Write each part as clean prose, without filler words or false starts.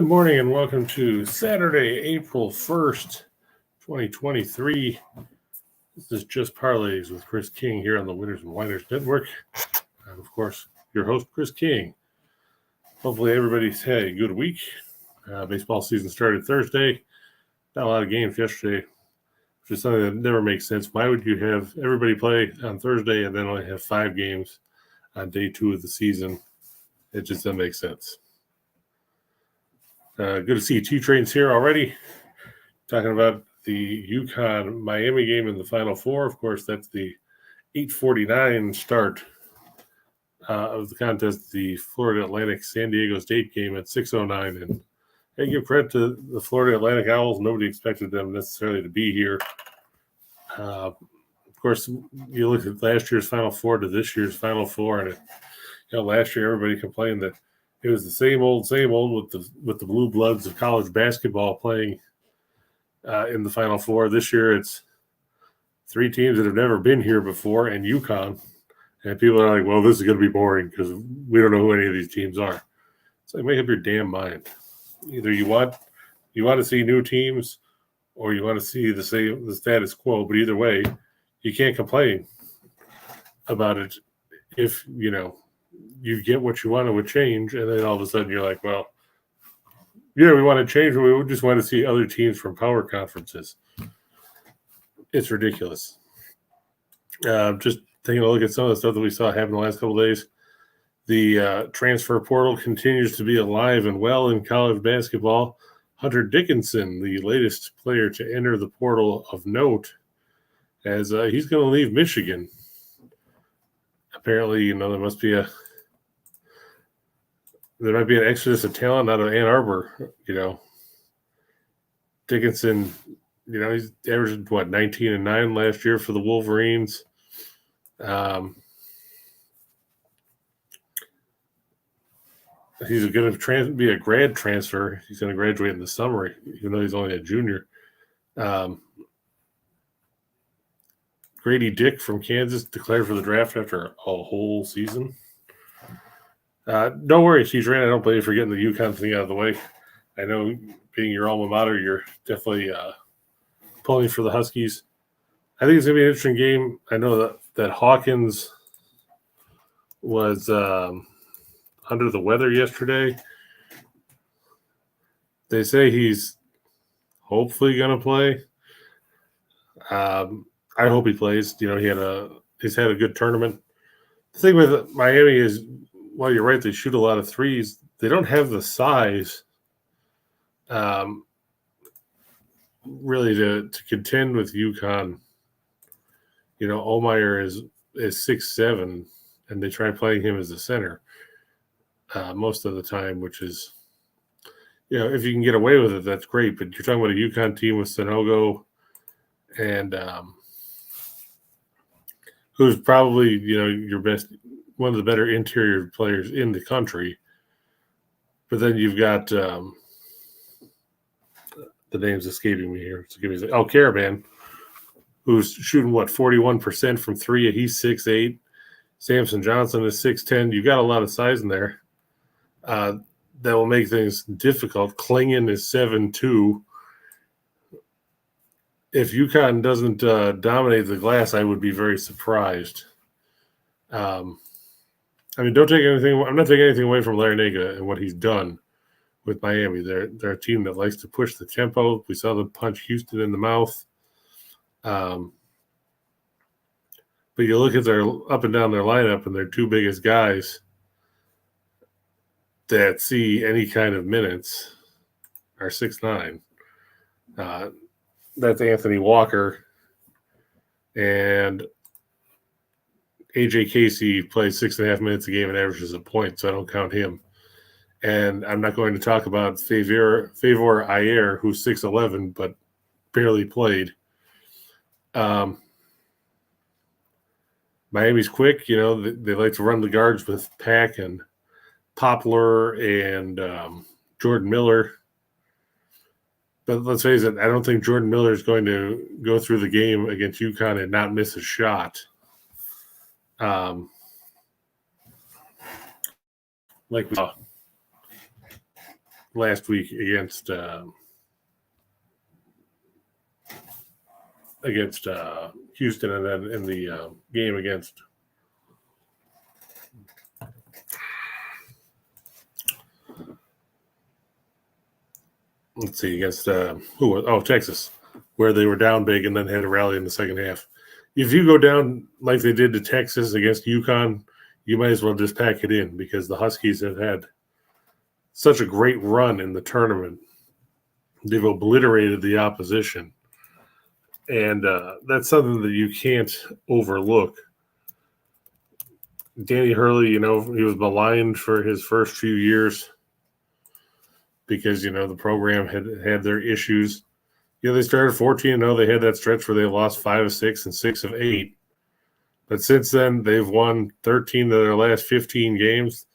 Good morning and welcome to Saturday, April 1st, 2023. This is Just Parlays with Chris King here on the Winners and Winers Network. I'm, of course, your host, Chris King. Hopefully everybody's had a good week. Baseball season started Thursday. Not a lot of games yesterday, which is something that never makes sense. Why would you have everybody play on Thursday and then only have 5 games on day 2 of the season? It just doesn't make sense. Good to see 2 trains here already. Talking about the UConn-Miami game in the Final Four. Of course, that's the 8:49 start of the contest. The Florida Atlantic-San Diego State game at 6:09. And hey, give credit to the Florida Atlantic Owls. Nobody expected them necessarily to be here. Of course, you look at last year's Final Four to this year's Final Four, and last year everybody complained that it was the same old with the blue bloods of college basketball playing in the Final Four. This year it's 3 teams that have never been here before and UConn. And people are like, well, this is going to be boring because we don't know who any of these teams are. It's like, make up your damn mind. Either you want to see new teams or you want to see the status quo. But either way, you can't complain about it if, you get what you want to change, and then all of a sudden you're like, well, yeah, we want to change, but we just want to see other teams from power conferences. It's ridiculous. Just taking a look at some of the stuff that we saw happen the last couple of days. The transfer portal continues to be alive and well in college basketball. Hunter Dickinson, the latest player to enter the portal of note, as he's going to leave Michigan. Apparently, there might be an exodus of talent out of Ann Arbor. Dickinson, he's averaged 19 and 9 last year for the Wolverines. He's going to be a grad transfer. He's going to graduate in the summer, even though he's only a junior. Grady Dick from Kansas declared for the draft after a whole season. No worries, he's ran. I don't blame you for getting the UConn thing out of the way. I know, being your alma mater, you're definitely pulling for the Huskies. I think it's going to be an interesting game. I know that Hawkins was under the weather yesterday. They say he's hopefully going to play. I hope he plays. He's had a good tournament. The thing with Miami is, while you're right, they shoot a lot of threes. They don't have the size really to contend with UConn. Omeyer is 6'7", and they try playing him as a center most of the time, which is, if you can get away with it, that's great. But you're talking about a UConn team with Sanogo and who's probably, your best, one of the better interior players in the country. But then you've got the name's escaping me here. So give me Caravan, who's shooting 41% from 3. He's 6'8". Samson Johnson is 6'10". You got a lot of size in there. That will make things difficult. Klingon is 7'2". If UConn doesn't dominate the glass, I would be very surprised. Don't take anything. I'm not taking anything away from Larinaga and what he's done with Miami. They're a team that likes to push the tempo. We saw them punch Houston in the mouth. But you look at their up and down their lineup, and their 2 biggest guys that see any kind of minutes are 6'9". That's Anthony Walker, and AJ Casey plays 6.5 minutes a game and averages a point, so I don't count him. And I'm not going to talk about Favor Ayer, who's 6'11", but barely played. Miami's quick. They like to run the guards with Pack and Poplar and Jordan Miller. But let's face it, I don't think Jordan Miller is going to go through the game against UConn and not miss a shot. Like we saw last week against Houston, and then in the game against Texas, where they were down big and then had a rally in the second half. If you go down like they did to Texas against UConn, you might as well just pack it in, because the Huskies have had such a great run in the tournament. They've obliterated the opposition. And that's something that you can't overlook. Danny Hurley, he was maligned for his first few years because, the program had their issues. They started 14-0. They had that stretch where they lost 5 of 6 and 6 of 8. But since then, they've won 13 of their last 15 games.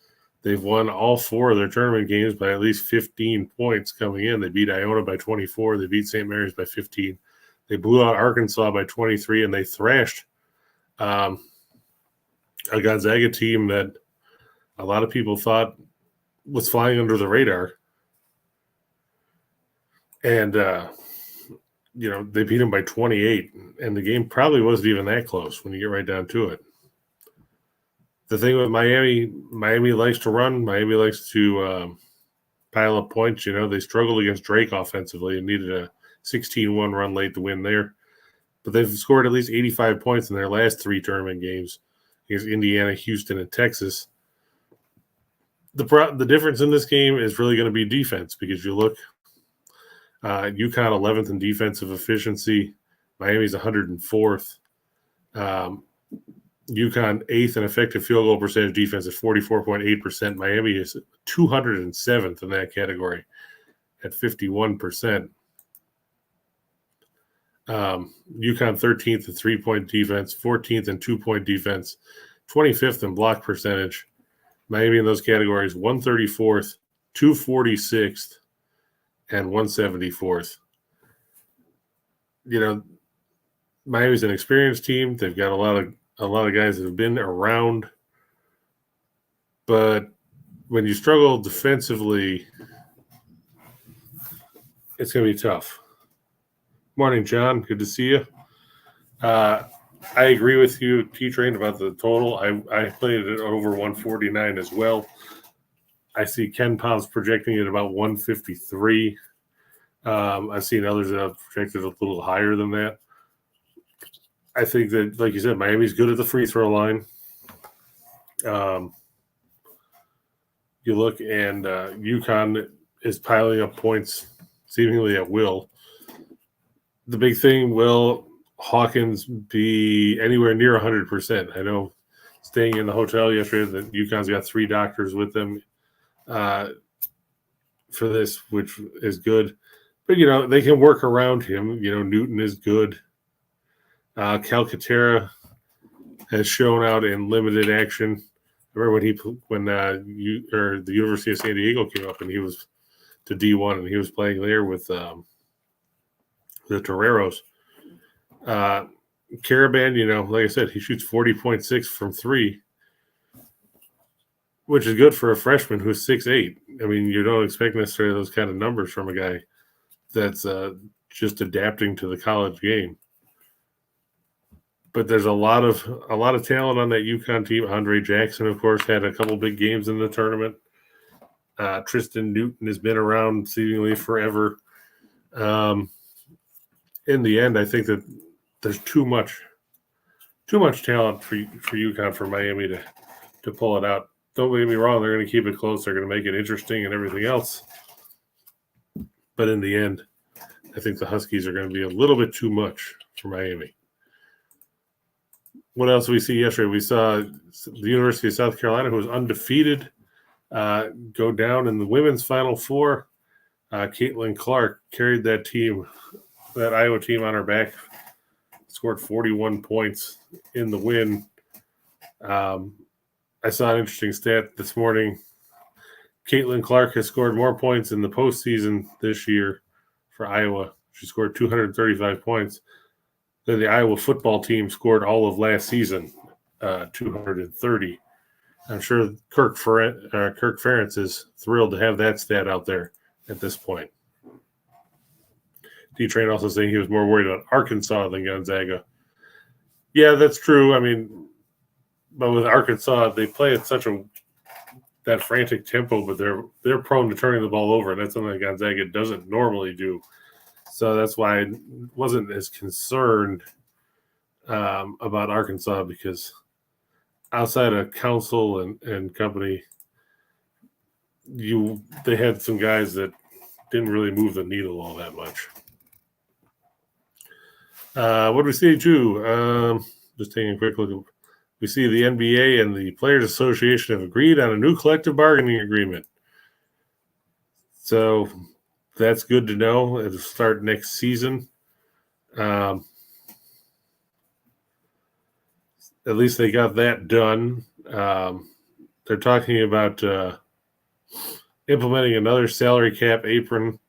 They've won all 4 of their tournament games by at least 15 points coming in. They beat Iona by 24. They beat St. Mary's by 15. They blew out Arkansas by 23, and they thrashed a Gonzaga team that a lot of people thought was flying under the radar. And, they beat them by 28, and the game probably wasn't even that close when you get right down to it. The thing with Miami likes to run. Miami likes to pile up points. They struggled against Drake offensively and needed a 16-1 run late to win there. But they've scored at least 85 points in their last 3 tournament games against Indiana, Houston, and Texas. The difference in this game is really going to be defense, because you look, UConn 11th in defensive efficiency. Miami's 104th. UConn 8th in effective field goal percentage defense at 44.8%. Miami is 207th in that category at 51%. UConn 13th in 3-point defense, 14th in 2-point defense, 25th in block percentage. Miami in those categories 134th, 246th, and 174th. Miami's an experienced team. They've got a lot of guys that have been around. But when you struggle defensively, it's going to be tough. Morning, John. Good to see you. I agree with you, T-Train, about the total. I played it at over 149 as well. I see Ken Palm's projecting it about 153. I've seen others that have projected a little higher than that. I think that, like you said, Miami's good at the free throw line. You look, and UConn is piling up points seemingly at will. The big thing, will Hawkins be anywhere near 100%? I know staying in the hotel yesterday that UConn's got 3 doctors with them for this, which is good. But, they can work around him. Newton is good. Calcaterra has shown out in limited action. I remember when the University of San Diego came up and he was to D1 and he was playing there with the Toreros. Caravan, like I said, he shoots 40.6 from 3, which is good for a freshman who's 6'8". I mean, you don't expect necessarily those kind of numbers from a guy that's just adapting to the college game. But there's a lot of talent on that UConn team. Andre Jackson, of course, had a couple big games in the tournament. Tristan Newton has been around seemingly forever. In the end, I think that there's too much talent for UConn, for Miami to pull it out. Don't get me wrong; they're going to keep it close. They're going to make it interesting and everything else. But in the end, I think the Huskies are going to be a little bit too much for Miami. What else did we see yesterday? We saw the University of South Carolina, who was undefeated, go down in the women's Final Four. Caitlin Clark carried that Iowa team on her back, scored 41 points in the win. I saw an interesting stat this morning. Caitlin Clark has scored more points in the postseason this year for Iowa. She scored 235 points. Then the Iowa football team scored all of last season, 230. I'm sure Kirk Ferentz is thrilled to have that stat out there. at this point. D-Train also saying he was more worried about Arkansas than Gonzaga. Yeah, that's true. I mean, but with Arkansas, they play at such that frantic tempo, but they're prone to turning the ball over, and that's something that Gonzaga doesn't normally do. So that's why I wasn't as concerned about Arkansas, because outside of Council and company, they had some guys that didn't really move the needle all that much. What do we see, too? Just taking a quick look. We see the NBA and the Players Association have agreed on a new collective bargaining agreement. So that's good to know. It'll start next season. At least they got that done. They're talking about implementing another salary cap apron,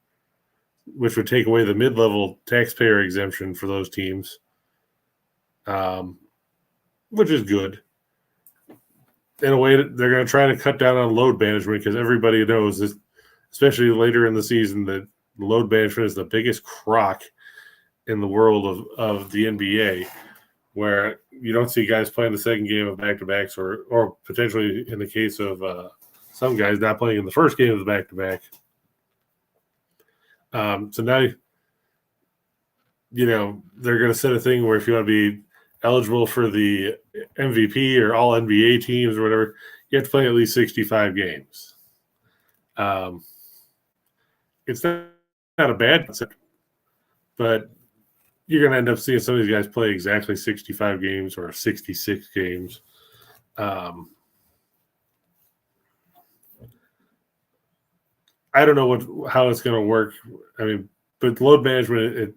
which would take away the mid-level taxpayer exemption for those teams, which is good. In a way, they're going to try to cut down on load management, because everybody knows this, especially later in the season, that load management is the biggest crock in the world of the NBA, where you don't see guys playing the second game of back-to-backs, or potentially in the case of some guys not playing in the first game of the back-to-back. So now, they're going to set a thing where if you want to be eligible for the MVP or all NBA teams or whatever, you have to play at least 65 games. It's not a bad concept, but you're going to end up seeing some of these guys play exactly 65 games or 66 games. I don't know how it's going to work. I mean, but load management,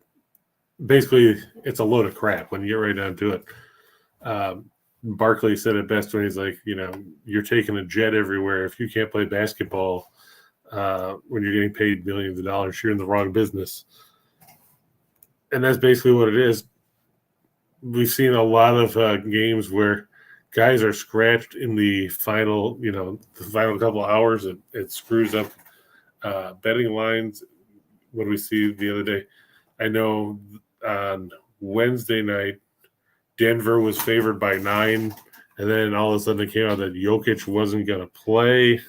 it's a load of crap when you get right down to it. Barkley said it best when he's like, you're taking a jet everywhere. If you can't play basketball when you're getting paid millions of dollars, you're in the wrong business. And that's basically what it is. We've seen a lot of games where guys are scratched in the final, the final couple hours. It screws up betting lines. What do we see the other day? I know on Wednesday night, Denver was favored by 9, and then all of a sudden it came out that Jokic wasn't going to play.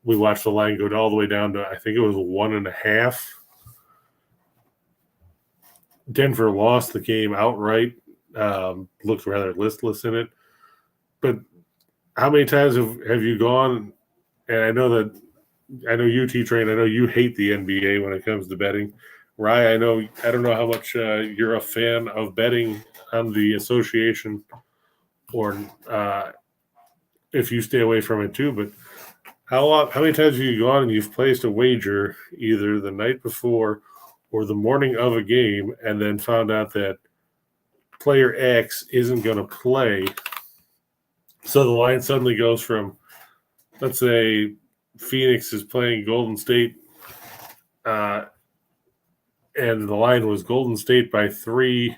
We watched the line go all the way down to, I think it was 1.5. Denver lost the game outright. Looked rather listless in it. But how many times have you gone? And I know you, T-Train, I know you hate the NBA when it comes to betting. Rye, I don't know how much you're a fan of betting on the association, or if you stay away from it too. But how many times have you gone and you've placed a wager either the night before or the morning of a game, and then found out that player X isn't going to play? So the line suddenly goes from, let's say, Phoenix is playing Golden State, and the line was Golden State by 3,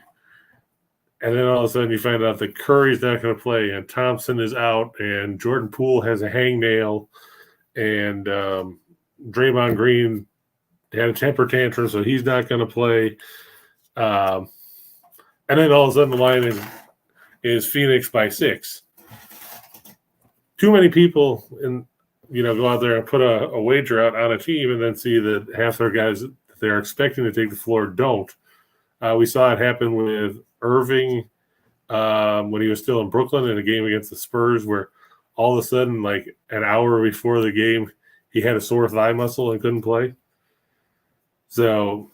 and then all of a sudden you find out that Curry's not going to play, and Thompson is out, and Jordan Poole has a hangnail, and Draymond Green had a temper tantrum, so he's not going to play. And then all of a sudden the line is Phoenix by 6. Too many people go out there and put a wager out on a team, and then see that half their guys that they're expecting to take the floor don't. We saw it happen with Irving when he was still in Brooklyn in a game against the Spurs, where all of a sudden, like an hour before the game, he had a sore thigh muscle and couldn't play. So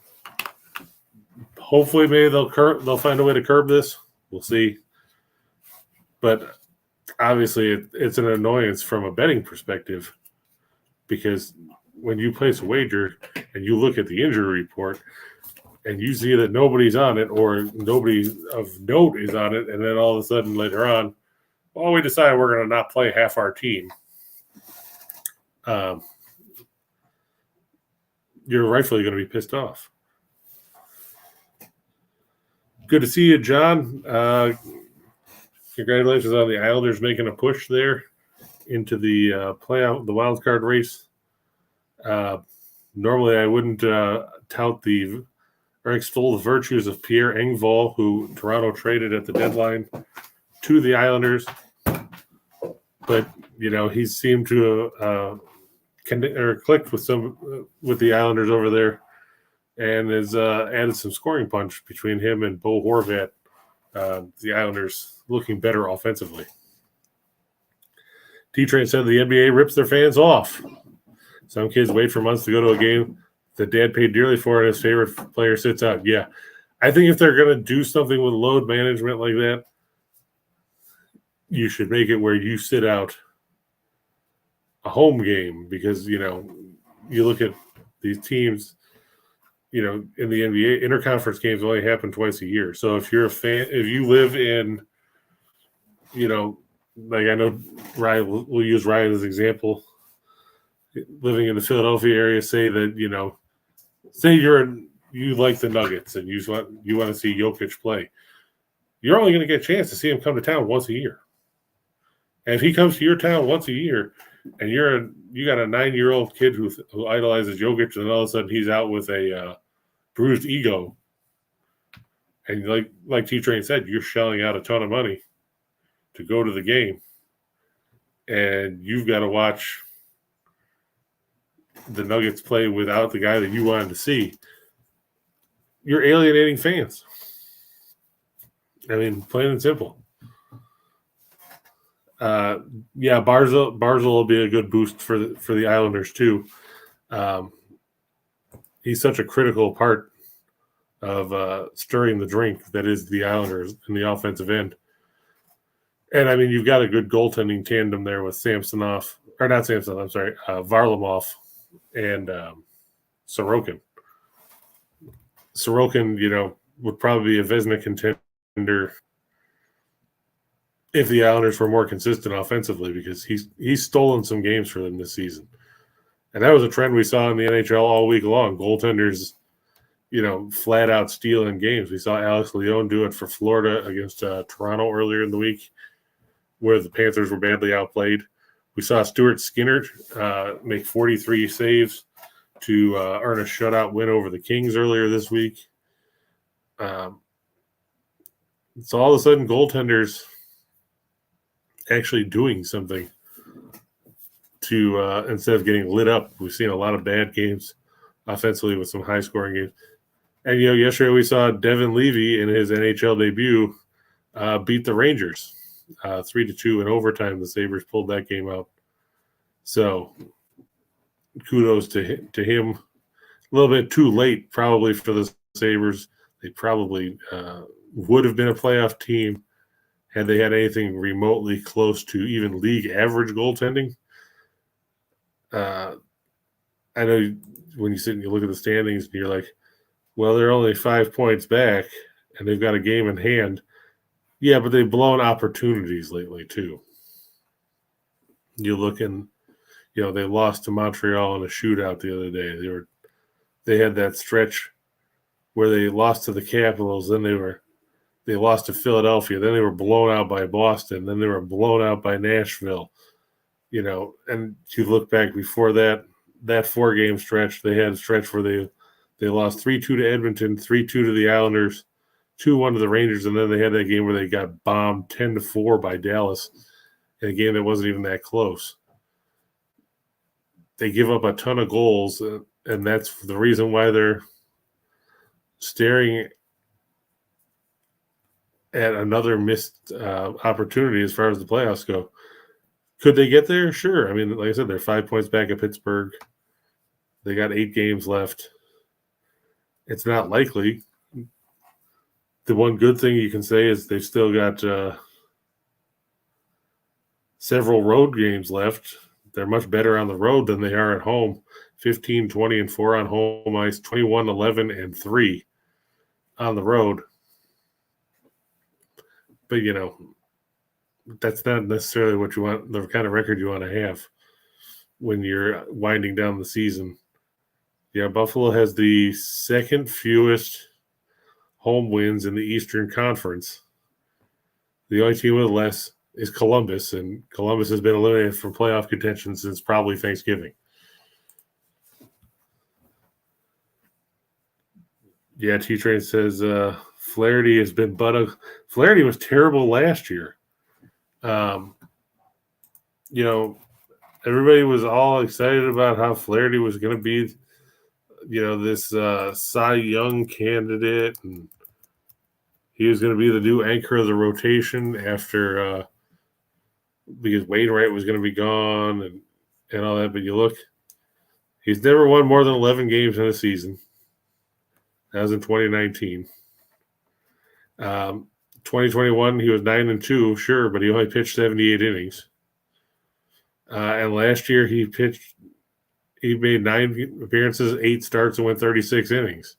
hopefully maybe they'll find a way to curb this. We'll see. But obviously it's an annoyance from a betting perspective, because when you place a wager and you look at the injury report and you see that nobody's on it, or nobody of note is on it, and then all of a sudden later on, well, we decide we're going to not play half our team. You're rightfully going to be pissed off. Good to see you, John. Congratulations on the Islanders making a push there into the playoff, the wild card race. Normally, I wouldn't tout or extol the virtues of Pierre Engvall, who Toronto traded at the deadline to the Islanders. But, he seemed to clicked with the Islanders over there, and has added some scoring punch between him and Bo Horvat. The Islanders looking better offensively. T-Train said the NBA rips their fans off. Some kids wait for months to go to a game that dad paid dearly for and his favorite player sits out. Yeah. I think if they're going to do something with load management like that, you should make it where you sit out a home game because, you look at these teams, in the NBA, interconference games only happen twice a year. So if you're a fan, if you live in, like I know Ryan, we'll use Ryan as an example, living in the Philadelphia area, say that, say you like the Nuggets and you want to see Jokic play. You're only going to get a chance to see him come to town once a year. And if he comes to your town once a year and you got a 9-year-old kid who idolizes Jokic and all of a sudden he's out with a bruised ego, and like T-Train said, you're shelling out a ton of money to go to the game, and you've got to watch the Nuggets play without the guy that you wanted to see. You're alienating fans. I mean, plain and simple. Barzal will be a good boost for the Islanders too. He's such a critical part of stirring the drink that is the Islanders in the offensive end. And I mean, you've got a good goaltending tandem there with Varlamov and Sorokin. Sorokin, would probably be a Vezina contender if the Islanders were more consistent offensively because he's stolen some games for them this season. And that was a trend we saw in the NHL all week long. Goaltenders, flat out stealing games. We saw Alex Leon do it for Florida against Toronto earlier in the week, where the Panthers were badly outplayed. We saw Stuart Skinner make 43 saves to earn a shutout win over the Kings earlier this week. So all of a sudden, goaltenders actually doing something to instead of getting lit up. We've seen a lot of bad games offensively with some high-scoring games. And, yesterday we saw Devin Levy in his NHL debut beat the Rangers 3-2 in overtime. The Sabres pulled that game out. So kudos to him. A little bit too late probably for the Sabres. They probably would have been a playoff team had they had anything remotely close to even league average goaltending. I know when you sit and you look at the standings and you're like, well, they're only 5 points back and they've got a game in hand. Yeah, but they've blown opportunities lately too. You look and, they lost to Montreal in a shootout the other day. They had that stretch where they lost to the Capitals, then they lost to Philadelphia, then they were blown out by Boston, then they were blown out by Nashville. And you look back before that 4-game stretch, they had a stretch where they lost 3-2 to Edmonton, 3-2 to the Islanders, 2-1 to the Rangers, and then they had that game where they got bombed 10-4 by Dallas in a game that wasn't even that close. They give up a ton of goals, and that's the reason why they're staring at another missed opportunity as far as the playoffs go. Could they get there? Sure. I mean, like I said, they're 5 points back at Pittsburgh. They got 8 games left. It's not likely. The one good thing you can say is they've still got several road games left. They're much better on the road than they are at home. 15, 20, and 4 on home ice, 21, 11, and 3 on the road. But, that's not necessarily what you want, the kind of record you want to have when you're winding down the season. Yeah, Buffalo has the second fewest home wins in the Eastern Conference. The only team with less is Columbus, and Columbus has been eliminated from playoff contention since probably Thanksgiving. Yeah, T-Train says Flaherty has been Flaherty was terrible last year. Um, you know, everybody was all excited about how Flaherty was going to be, this Cy Young candidate, and he was going to be the new anchor of the rotation after because Wainwright was going to be gone and all that. But you look, he's never won more than 11 games in a season. That was in 2019. 2021, he was 9-2, sure, but he only pitched 78 innings. And last year, he made 9 appearances, 8 starts, and went 36 innings.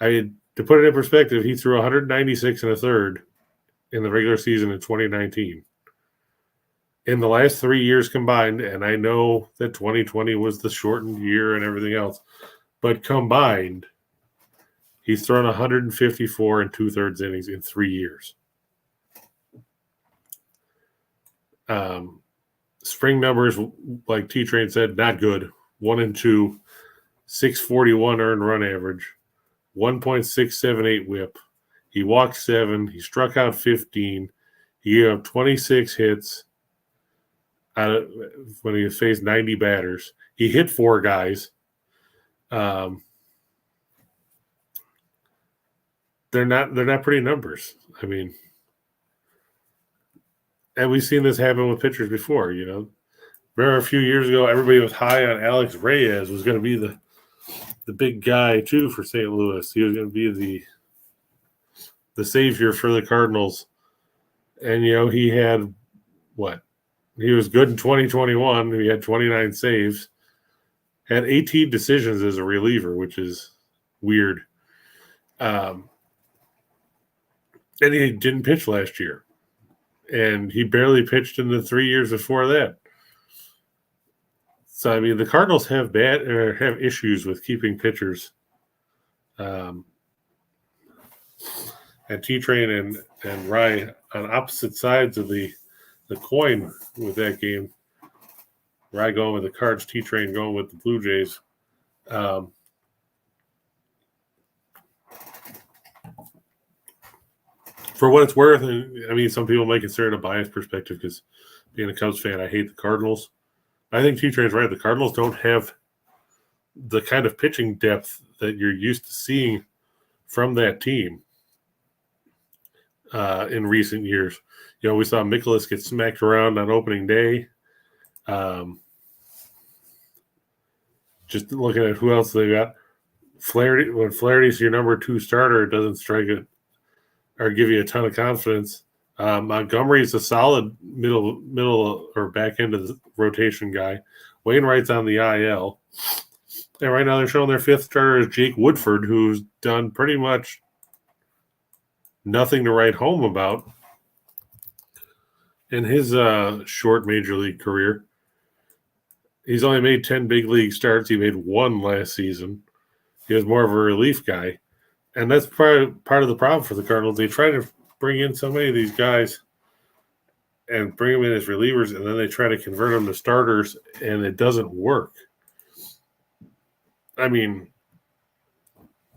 To put it in perspective, he threw 196 and a third in the regular season in 2019. In the last 3 years combined, and I know that 2020 was the shortened year and everything else, but combined, he's thrown 154 and 2/3 innings in 3 years. Spring numbers, like T-Train said, not good. 1-2, 641 earned run average, 1.678 whip. He walked 7. He struck out 15. He gave up 26 hits when he faced 90 batters. He hit 4 guys. They're not pretty numbers. I mean, and we've seen this happen with pitchers before. Remember a few years ago, everybody was high on Alex Reyes, was going to be the big guy too for St. Louis. He was going to be the savior for the Cardinals, and he had what? He was good in 2021. He had 29 saves, had 18 decisions as a reliever, which is weird. And he didn't pitch last year, and he barely pitched in the 3 years before that. So I mean, the Cardinals have issues with keeping pitchers. And T-Train and Rye on opposite sides of the coin with that game. Rye going with the Cards, T-Train going with the Blue Jays. For what it's worth, and I mean, some people might consider it a biased perspective because being a Cubs fan, I hate the Cardinals. I think T-Train's right. The Cardinals don't have the kind of pitching depth that you're used to seeing from that team in recent years. We saw Mikolas get smacked around on opening day. Just looking at who else they got. Flaherty, when Flaherty's your number 2 starter, it doesn't strike it or give you a ton of confidence. Montgomery's a solid middle or back end of the rotation guy. Wainwright's on the IL. And right now they're showing their 5th starter is Jake Woodford, who's done pretty much nothing to write home about in his short major league career. He's only made 10 big league starts. He made 1 last season. He was more of a relief guy. And that's part of the problem for the Cardinals. They try to bring in so many of these guys and bring them in as relievers, and then they try to convert them to starters, and it doesn't work. I mean,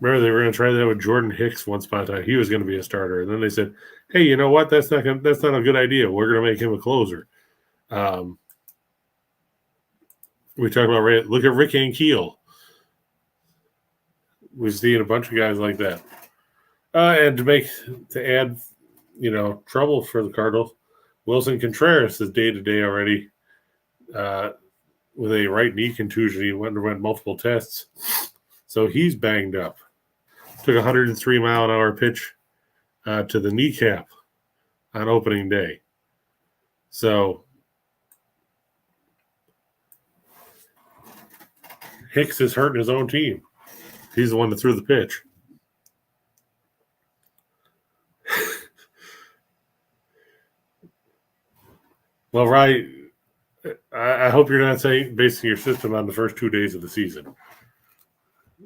remember they were going to try that with Jordan Hicks once upon a time. He was going to be a starter, and then they said, "Hey, you know what? That's not a good idea. We're going to make him a closer." We talk about look at Rick Ankiel. We've seen a bunch of guys like that, and to add, trouble for the Cardinals. Wilson Contreras is day-to-day already with a right knee contusion. He underwent multiple tests, so he's banged up. Took a 103-mile-an-hour pitch to the kneecap on opening day. So Hicks is hurting his own team. He's the one that threw the pitch. Well, Rye, I hope you're not basing your system on the first 2 days of the season.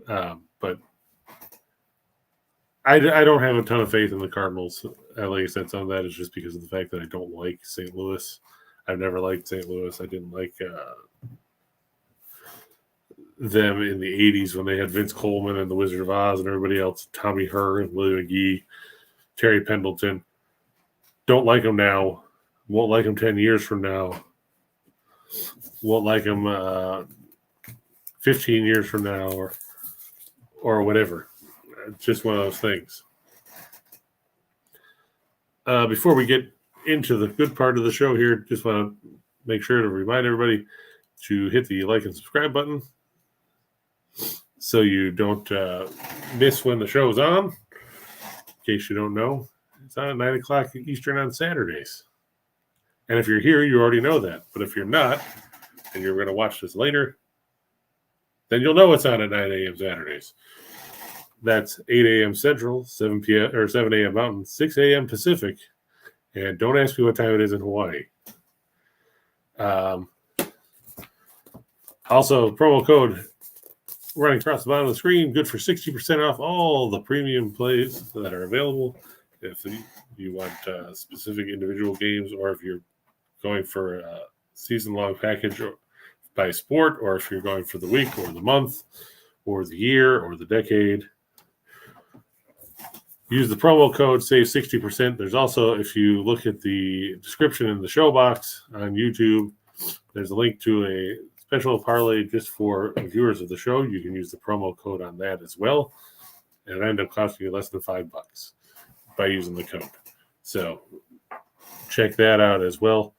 But I don't have a ton of faith in the Cardinals. Like I said, some of that is just because of the fact that I don't like St. Louis. I've never liked St. Louis. I didn't like them in the 80s when they had Vince Coleman and the Wizard of Oz and everybody else, Tommy Herr and Willie McGee, Terry Pendleton. Don't like them now. Won't like them 10 years from now. Won't like them 15 years from now or whatever. It's just one of those things. Before we get into the good part of the show here, just want to make sure to remind everybody to hit the like and subscribe button so you don't miss when the show's on. In case you don't know, it's on at 9 o'clock Eastern on Saturdays. And if you're here, you already know that. But if you're not, and you're going to watch this later, then you'll know it's on at 9 a.m. Saturdays. That's 8 a.m. Central, 7 p.m. or 7 a.m. Mountain, 6 a.m. Pacific. And don't ask me what time it is in Hawaii. Also, promo code running across the bottom of the screen, good for 60% off all the premium plays that are available. If you want specific individual games, or if you're going for a season-long package by sport, or if you're going for the week or the month or the year or the decade, use the promo code, save 60%. There's also, if you look at the description in the show box on YouTube, there's a link to a special parlay just for viewers of the show. You can use the promo code on that as well. And it ended up costing you less than $5 by using the code. So check that out as well.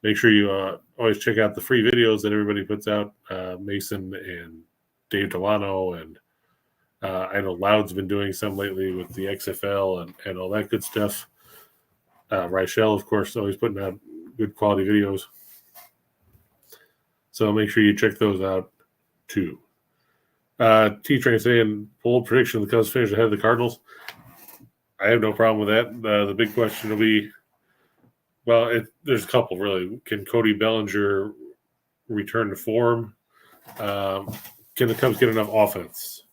Make sure you always check out the free videos that everybody puts out. Mason and Dave Delano, and I know Loud's been doing some lately with the XFL and all that good stuff. Reichel, of course, always putting out good quality videos. So make sure you check those out too. T-Train saying, bold prediction, the Cubs finish ahead of the Cardinals. I have no problem with that. The big question will be, well, there's a couple, really. Can Cody Bellinger return to form? Can the Cubs get enough offense?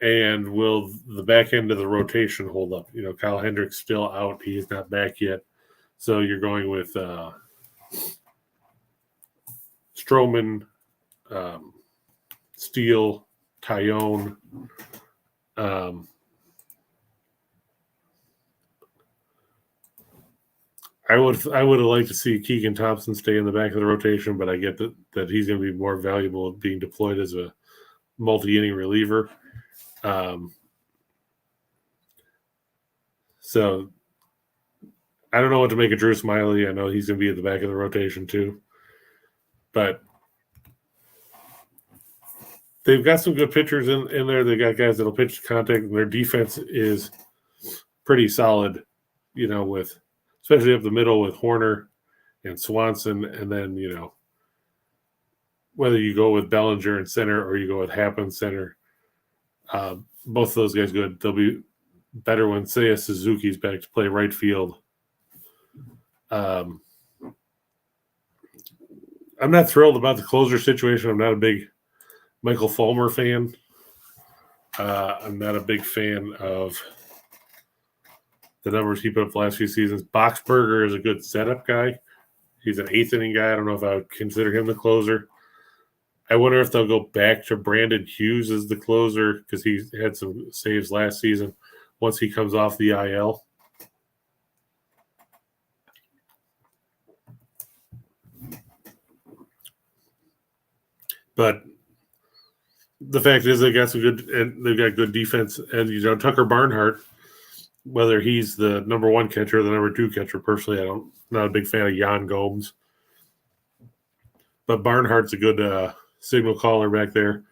And will the back end of the rotation hold up? You know, Kyle Hendricks still out. He's not back yet. So you're going with Stroman, Steele, Tyone. I would have liked to see Keegan Thompson stay in the back of the rotation, but I get that he's going to be more valuable being deployed as a multi-inning reliever. So I don't know what to make of Drew Smiley. I know he's going to be at the back of the rotation too, but they've got some good pitchers in there. They got guys that'll pitch to contact, and their defense is pretty solid, you know, with especially up the middle with Horner and Swanson, and then, you know, whether you go with Bellinger in center or you go with Happ in center, both of those guys good. They'll be better when Seiya Suzuki's back to play right field. I'm not thrilled about the closer situation. I'm not a big Michael Fulmer fan. I'm not a big fan of the numbers he put up the last few seasons. Boxberger is a good setup guy. He's an eighth inning guy. I don't know if I would consider him the closer. I wonder if they'll go back to Brandon Hughes as the closer because he had some saves last season once he comes off the IL. But the fact is they've got good defense, and you know, Tucker Barnhart, whether he's the number one catcher or the number two catcher, personally, I'm not a big fan of Jan Gomes. But Barnhart's a good signal caller back there,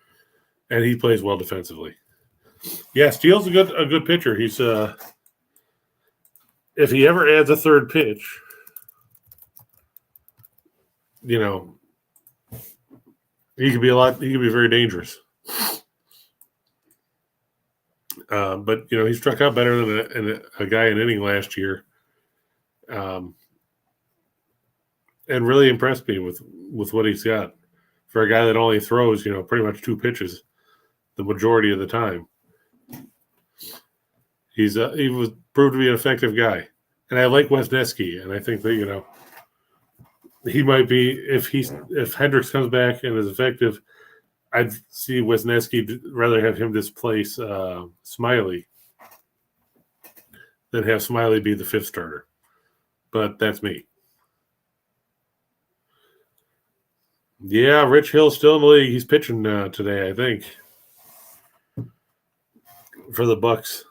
and he plays well defensively. Yeah, Steele's a good pitcher. He's if he ever adds a third pitch, you know, he could be very dangerous. But, you know, he struck out better than a guy in inning last year. And really impressed me with what he's got for a guy that only throws, you know, pretty much two pitches the majority of the time. He was proved to be an effective guy. And I like Wesneski, and I think that, you know, he might be, if Hendricks comes back and is effective, I'd see Wisniewski rather have him displace Smiley than have Smiley be the fifth starter. But that's me. Yeah, Rich Hill's still in the league. He's pitching today, I think, for the Bucks.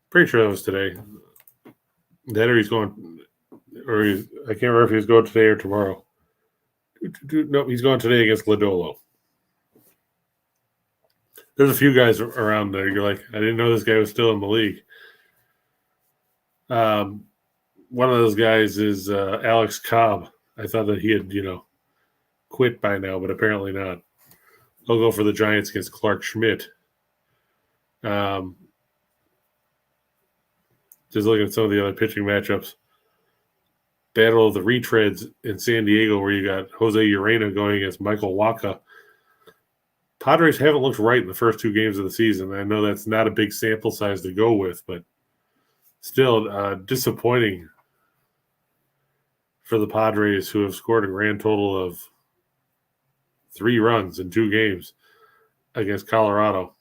Pretty sure that was today. That or he's going, I can't remember if he's going today or tomorrow. No, he's going today against Lodolo. There's a few guys around there. You're like, I didn't know this guy was still in the league. One of those guys is Alex Cobb. I thought that he had, quit by now, but apparently not. He'll go for the Giants against Clark Schmidt. Just looking at some of the other pitching matchups. Battle of the Retreads in San Diego, where you got Jose Urena going against Michael Wacha. Padres haven't looked right in the first two games of the season. I know that's not a big sample size to go with, but still disappointing for the Padres, who have scored a grand total of 3 runs in 2 games against Colorado.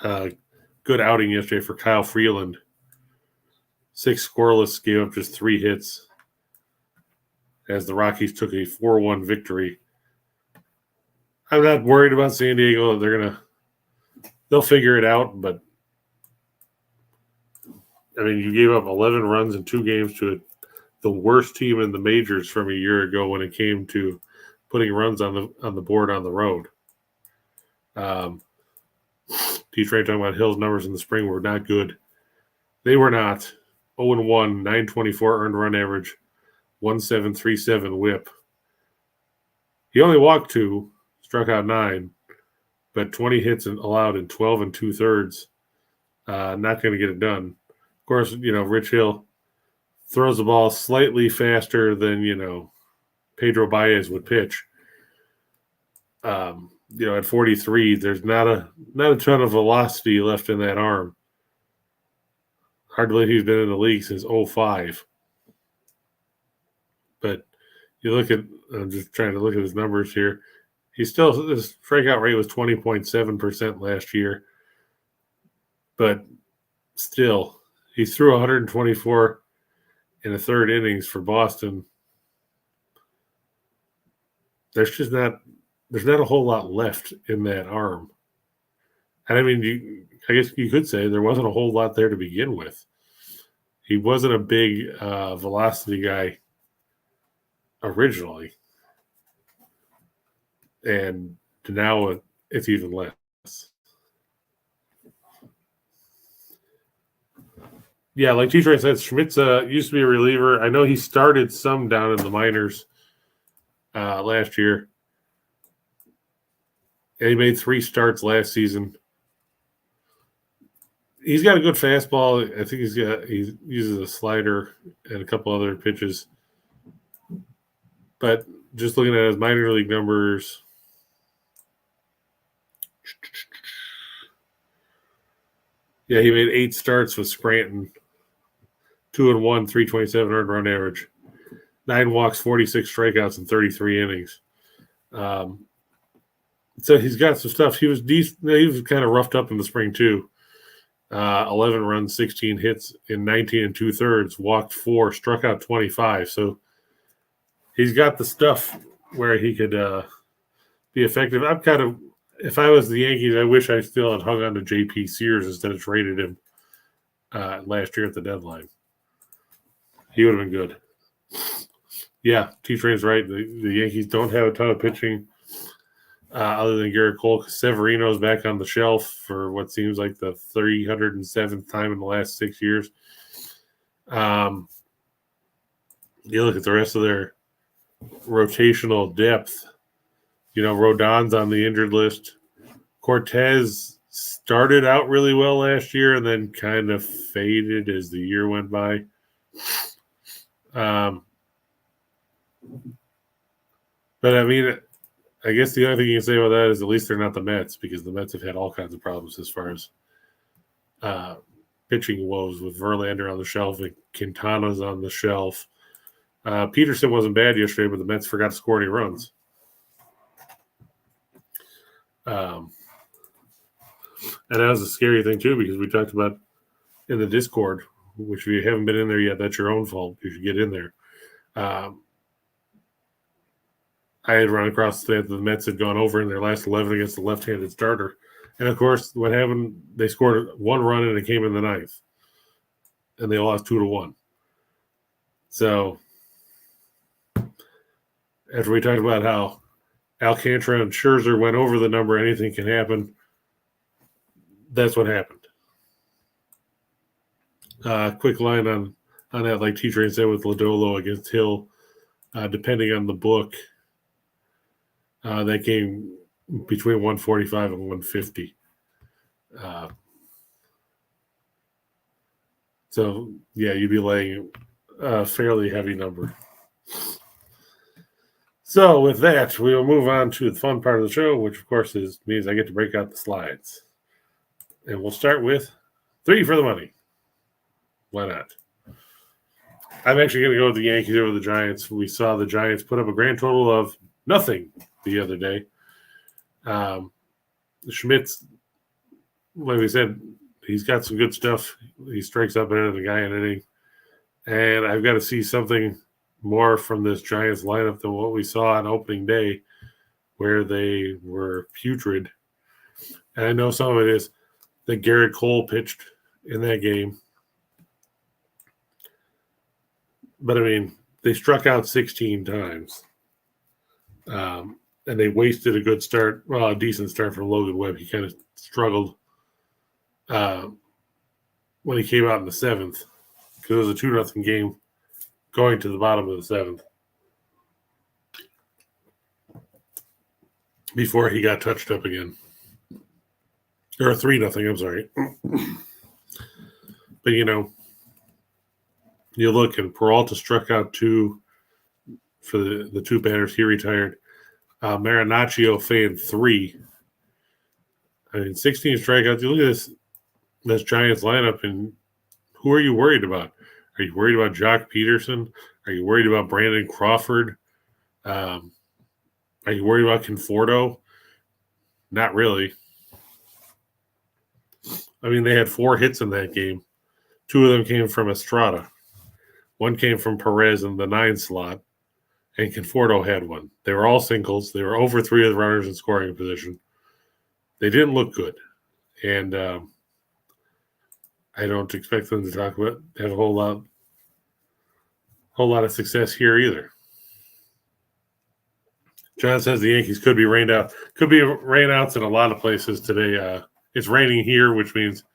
Good outing yesterday for Kyle Freeland. 6 scoreless, gave up just 3 hits as the Rockies took a 4-1 victory. I'm not worried about San Diego. They'll figure it out, but I mean, you gave up 11 runs in 2 games to the worst team in the majors from a year ago when it came to putting runs on the board on the road. T-Train talking about Hill's numbers in the spring were not good. They were not. 0-1, 924 earned run average, 1.737 whip. He only walked 2, struck out 9, but 20 hits allowed in 12 2/3. Not going to get it done. Of course, Rich Hill throws the ball slightly faster than, Pedro Baez would pitch. At 43, there's not a ton of velocity left in that arm. Hard to believe he's been in the league since 2005. But you look at, I'm just trying to look at his numbers here. His strikeout rate was 20.7% last year. But still, he threw 124 in the 3rd innings for Boston. There's not a whole lot left in that arm. And I mean, I guess you could say there wasn't a whole lot there to begin with. He wasn't a big velocity guy originally. And now it's even less. Yeah, like T-Train said, Schmidt's used to be a reliever. I know he started some down in the minors last year. And he made 3 starts last season. He's got a good fastball. I think he uses a slider and a couple other pitches. But just looking at his minor league numbers, yeah, he made 8 starts with Scranton. 2-1, 327 earned run average. 9 walks, 46 strikeouts in 33 innings. So he's got some stuff. He was decent. He was kind of roughed up in the spring too. 11 runs, 16 hits in 19 2/3, walked 4, struck out 25. So he's got the stuff where he could be effective. If I was the Yankees, I wish I still had hung on to J.P. Sears instead of traded him last year at the deadline. He would have been good. Yeah, T-Train's right. The Yankees don't have a ton of pitching other than Garrett Cole. Severino's back on the shelf for what seems like the 307th time in the last 6 years. You look at the rest of their rotational depth. Rodon's on the injured list. Cortez started out really well last year and then kind of faded as the year went by. But I mean, I guess the only thing you can say about that is at least they're not the Mets, because the Mets have had all kinds of problems as far as pitching woes, with Verlander on the shelf and Quintana's on the shelf. Peterson wasn't bad yesterday, but the Mets forgot to score any runs. And that was a scary thing, too, because we talked about in the Discord, which if you haven't been in there yet, that's your own fault. You should get in there. I had run across that the Mets had gone over in their last 11 against the left-handed starter. And, of course, what happened, they scored one run and it came in the ninth. And they lost 2-1. So, after we talked about how Alcantara and Scherzer went over the number, anything can happen, that's what happened. Quick line on that, like T-Train said with Lodolo against Hill, depending on the book, that game between 145 and 150. So, yeah, you'd be laying a fairly heavy number. So, with that, we will move on to the fun part of the show, which, of course, means I get to break out the slides. And we'll start with 3 for the money. Why not? I'm actually going to go with the Yankees over the Giants. We saw the Giants put up a grand total of nothing the other day. Schmidt's, like we said, he's got some good stuff. He strikes up ahead of the guy in an inning. And I've got to see something more from this Giants lineup than what we saw on opening day, where they were putrid. And I know some of it is that Garrett Cole pitched in that game. But, I mean, they struck out 16 times. And they wasted a good start, well, a decent start from Logan Webb. He kind of struggled when he came out in the 7th because it was a 2-0 game going to the bottom of the 7th before he got touched up again. Or 3-0, I'm sorry. But, you know, you look, and Peralta struck out 2 for the 2 batters. He retired. Marinaccio fanned 3. I mean, 16 strikeouts. You look at this Giants lineup, and who are you worried about? Are you worried about Jock Peterson? Are you worried about Brandon Crawford? Are you worried about Conforto? Not really. I mean, they had 4 hits in that game. 2 of them came from Estrada. 1 came from Perez in the 9 slot, and Conforto had 1. They were all singles. They were over 3 of the runners in scoring position. They didn't look good. And I don't expect them to have a whole lot of success here either. John says the Yankees could be rained out. Could be rainouts in a lot of places today. It's raining here, which means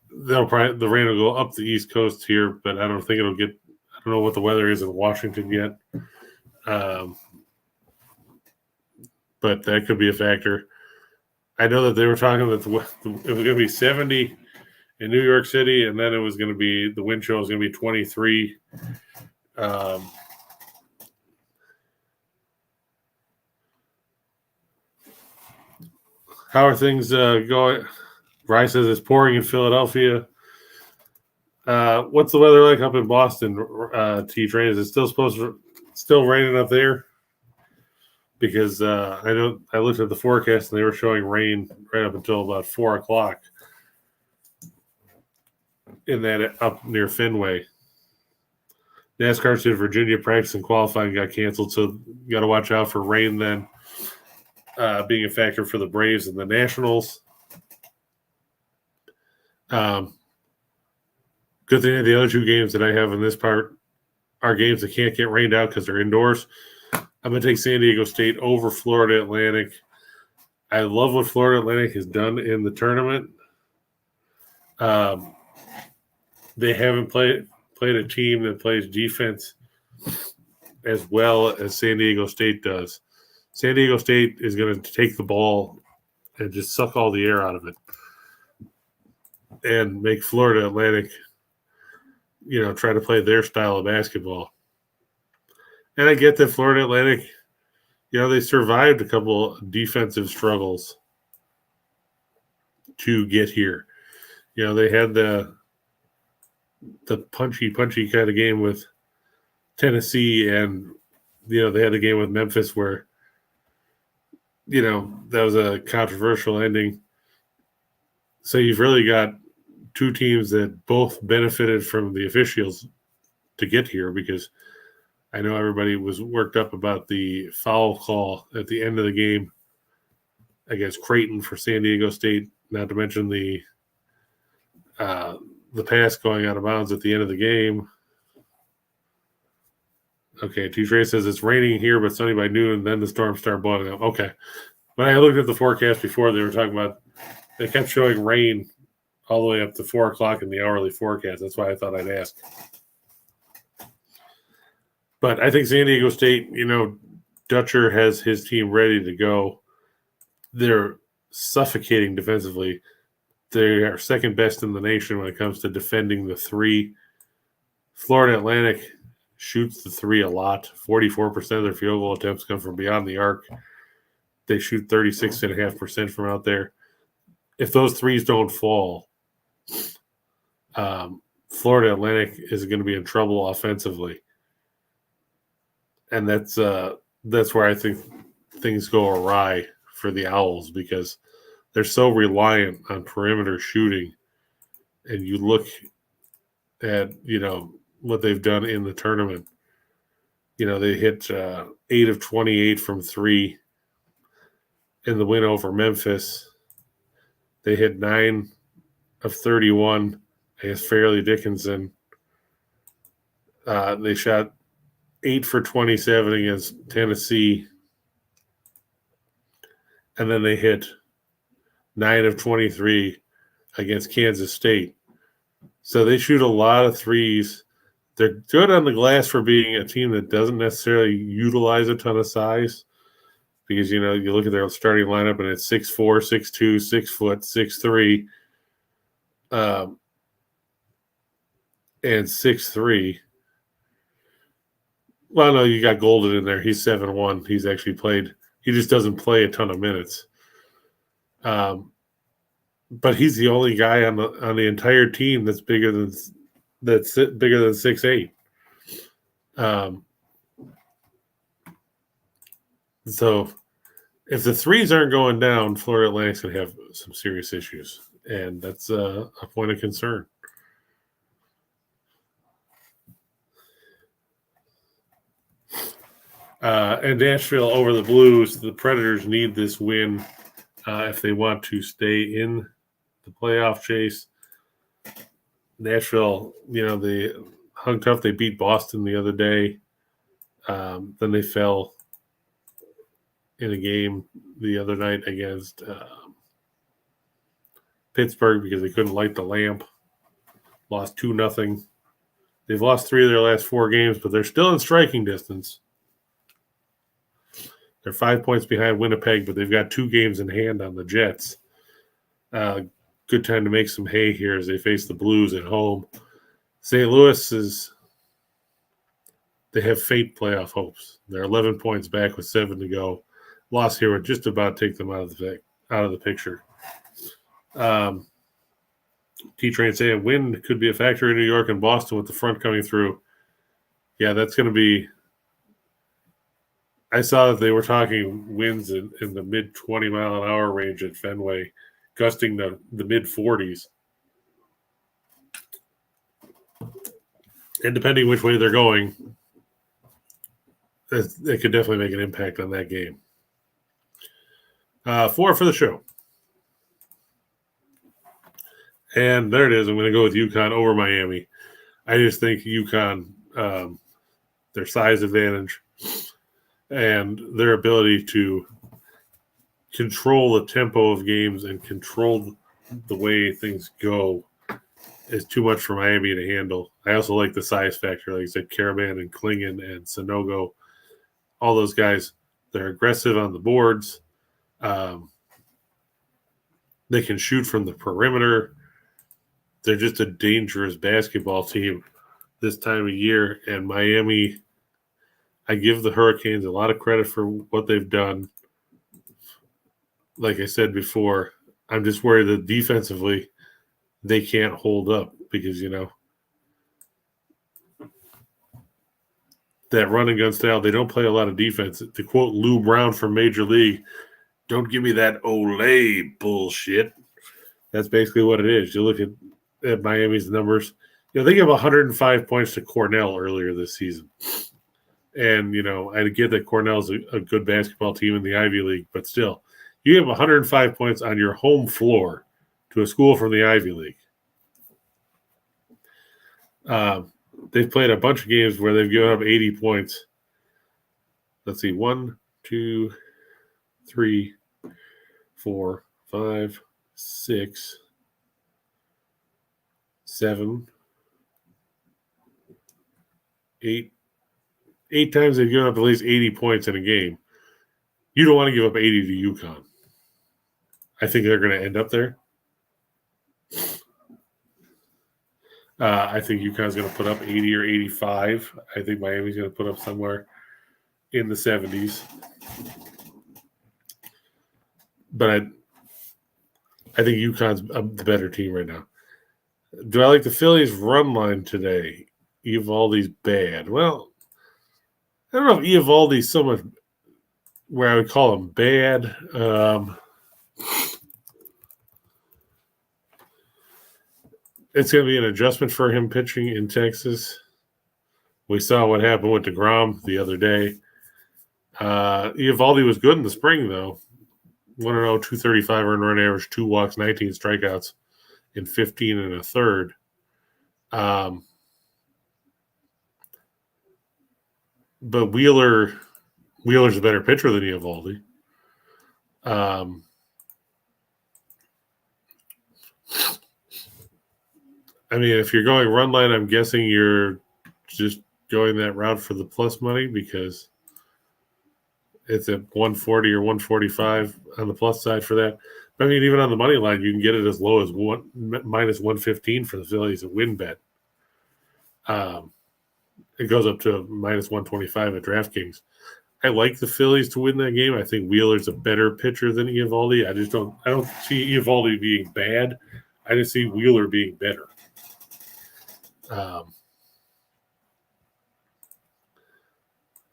the rain will go up the East Coast here, but I don't think it'll get. I don't know what the weather is in Washington yet, but that could be a factor. I know that they were talking that it was going to be 70 in New York City, and then it was going to be the wind chill was going to be 23. How are things going? Bryce says it's pouring in Philadelphia. What's the weather like up in Boston, T-Train? Is it still raining up there? Because I looked at the forecast and they were showing rain right up until about 4 o'clock in that up near Fenway. NASCAR said Virginia practice and qualifying got canceled, so you got to watch out for rain then being a factor for the Braves and the Nationals. Good thing that the other 2 games that I have in this part are games that can't get rained out because they're indoors. I'm going to take San Diego State over Florida Atlantic. I love what Florida Atlantic has done in the tournament. They haven't played a team that plays defense as well as San Diego State does. San Diego State is going to take the ball and just suck all the air out of it and make Florida Atlantic, try to play their style of basketball. And I get that Florida Atlantic, they survived a couple defensive struggles to get here. They had the punchy kind of game with Tennessee, and they had a game with Memphis where that was a controversial ending. So you've really got two teams that both benefited from the officials to get here, because I know everybody was worked up about the foul call at the end of the game against Creighton for San Diego State, not to mention the pass going out of bounds at the end of the game. Okay, T-Trey says it's raining here, but sunny by noon, and then the storm started blowing up. Okay. When I looked at the forecast before, they were talking about, they kept showing rain all the way up to 4 o'clock in the hourly forecast. That's why I thought I'd ask. But I think San Diego State, Dutcher has his team ready to go. They're suffocating defensively. They are second best in the nation when it comes to defending the three. Florida Atlantic shoots the three a lot. 44% of their field goal attempts come from beyond the arc. They shoot 36.5% from out there. If those threes don't fall, Florida Atlantic is going to be in trouble offensively. And that's where I think things go awry for the Owls, because they're so reliant on perimeter shooting. And you look at, what they've done in the tournament. They hit 8 of 28 from three in the win over Memphis. They hit 9 of 31 against Fairleigh Dickinson. They shot 8 for 27 against Tennessee. And then they hit 9 of 23 against Kansas State. So they shoot a lot of threes. They're good on the glass for being a team that doesn't necessarily utilize a ton of size, because, you look at their starting lineup and it's 6'4", 6'2", 6 foot, 6'3", and 6'3". Well, no, you got Golden in there. He's 7'1". He's actually played. He just doesn't play a ton of minutes. But he's the only guy on the entire team that's bigger than 6'8". So if the threes aren't going down, Florida Atlantic's going to have some serious issues, and that's a point of concern. And Nashville over the Blues. The Predators need this win if they want to stay in the playoff chase. Nashville, they hung tough. They beat Boston the other day. Then they fell in a game the other night against Pittsburgh because they couldn't light the lamp. Lost 2-0. They've lost 3 of their last 4 games, but they're still in striking distance. They're 5 points behind Winnipeg, but they've got 2 games in hand on the Jets. Good time to make some hay here as they face the Blues at home. St. Louis they have faint playoff hopes. They're 11 points back with 7 to go. Loss here would just about take them out of the picture. T-Train saying wind could be a factor in New York and Boston with the front coming through. Yeah, that's going to be. I saw that they were talking winds in the mid 20 mile an hour range at Fenway, gusting the mid 40s. And depending which way they're going, it could definitely make an impact on that game. 4 for the show. And there it is. I'm going to go with UConn over Miami. I just think UConn, their size advantage and their ability to control the tempo of games and control the way things go is too much for Miami to handle. I also like the size factor. Like I said, Caravan and Klingon and Sonogo, all those guys, they're aggressive on the boards. They can shoot from the perimeter. They're just a dangerous basketball team this time of year. And Miami, I give the Hurricanes a lot of credit for what they've done. Like I said before, I'm just worried that defensively they can't hold up because, that run and gun style, they don't play a lot of defense. To quote Lou Brown from Major League, Don't give me that Olay bullshit. That's basically what it is. You look at Miami's numbers. They gave 105 points to Cornell earlier this season. And, I get that Cornell's a good basketball team in the Ivy League, but still, you have 105 points on your home floor to a school from the Ivy League. They've played a bunch of games where they've given up 80 points. Let's see, 1, 2, 3, 4, 5, 6, 7, 8. 8 times they've given up at least 80 points in a game. You don't want to give up 80 to UConn. I think they're going to end up there. I think UConn's going to put up 80 or 85. I think Miami's going to put up somewhere in the 70s. But I think UConn's the better team right now. Do I like the Phillies' run line today? Eovaldi's bad. Well, I don't know if Eovaldi's so much where I would call him bad. It's going to be an adjustment for him pitching in Texas. We saw what happened with DeGrom the other day. Eovaldi was good in the spring, though. 1-0, 235 earned run average, 2 walks, 19 strikeouts in 15 and a third. But Wheeler's a better pitcher than Eovaldi. I mean, if you're going run line, I'm guessing you're just going that route for the plus money because it's at 140 or 145 on the plus side for that. But I mean, even on the money line, you can get it as low as minus 115 for the Phillies at win bet. It goes up to minus 125 at DraftKings. I like the Phillies to win that game. I think Wheeler's a better pitcher than Eovaldi. I don't see Eovaldi being bad. I just see Wheeler being better.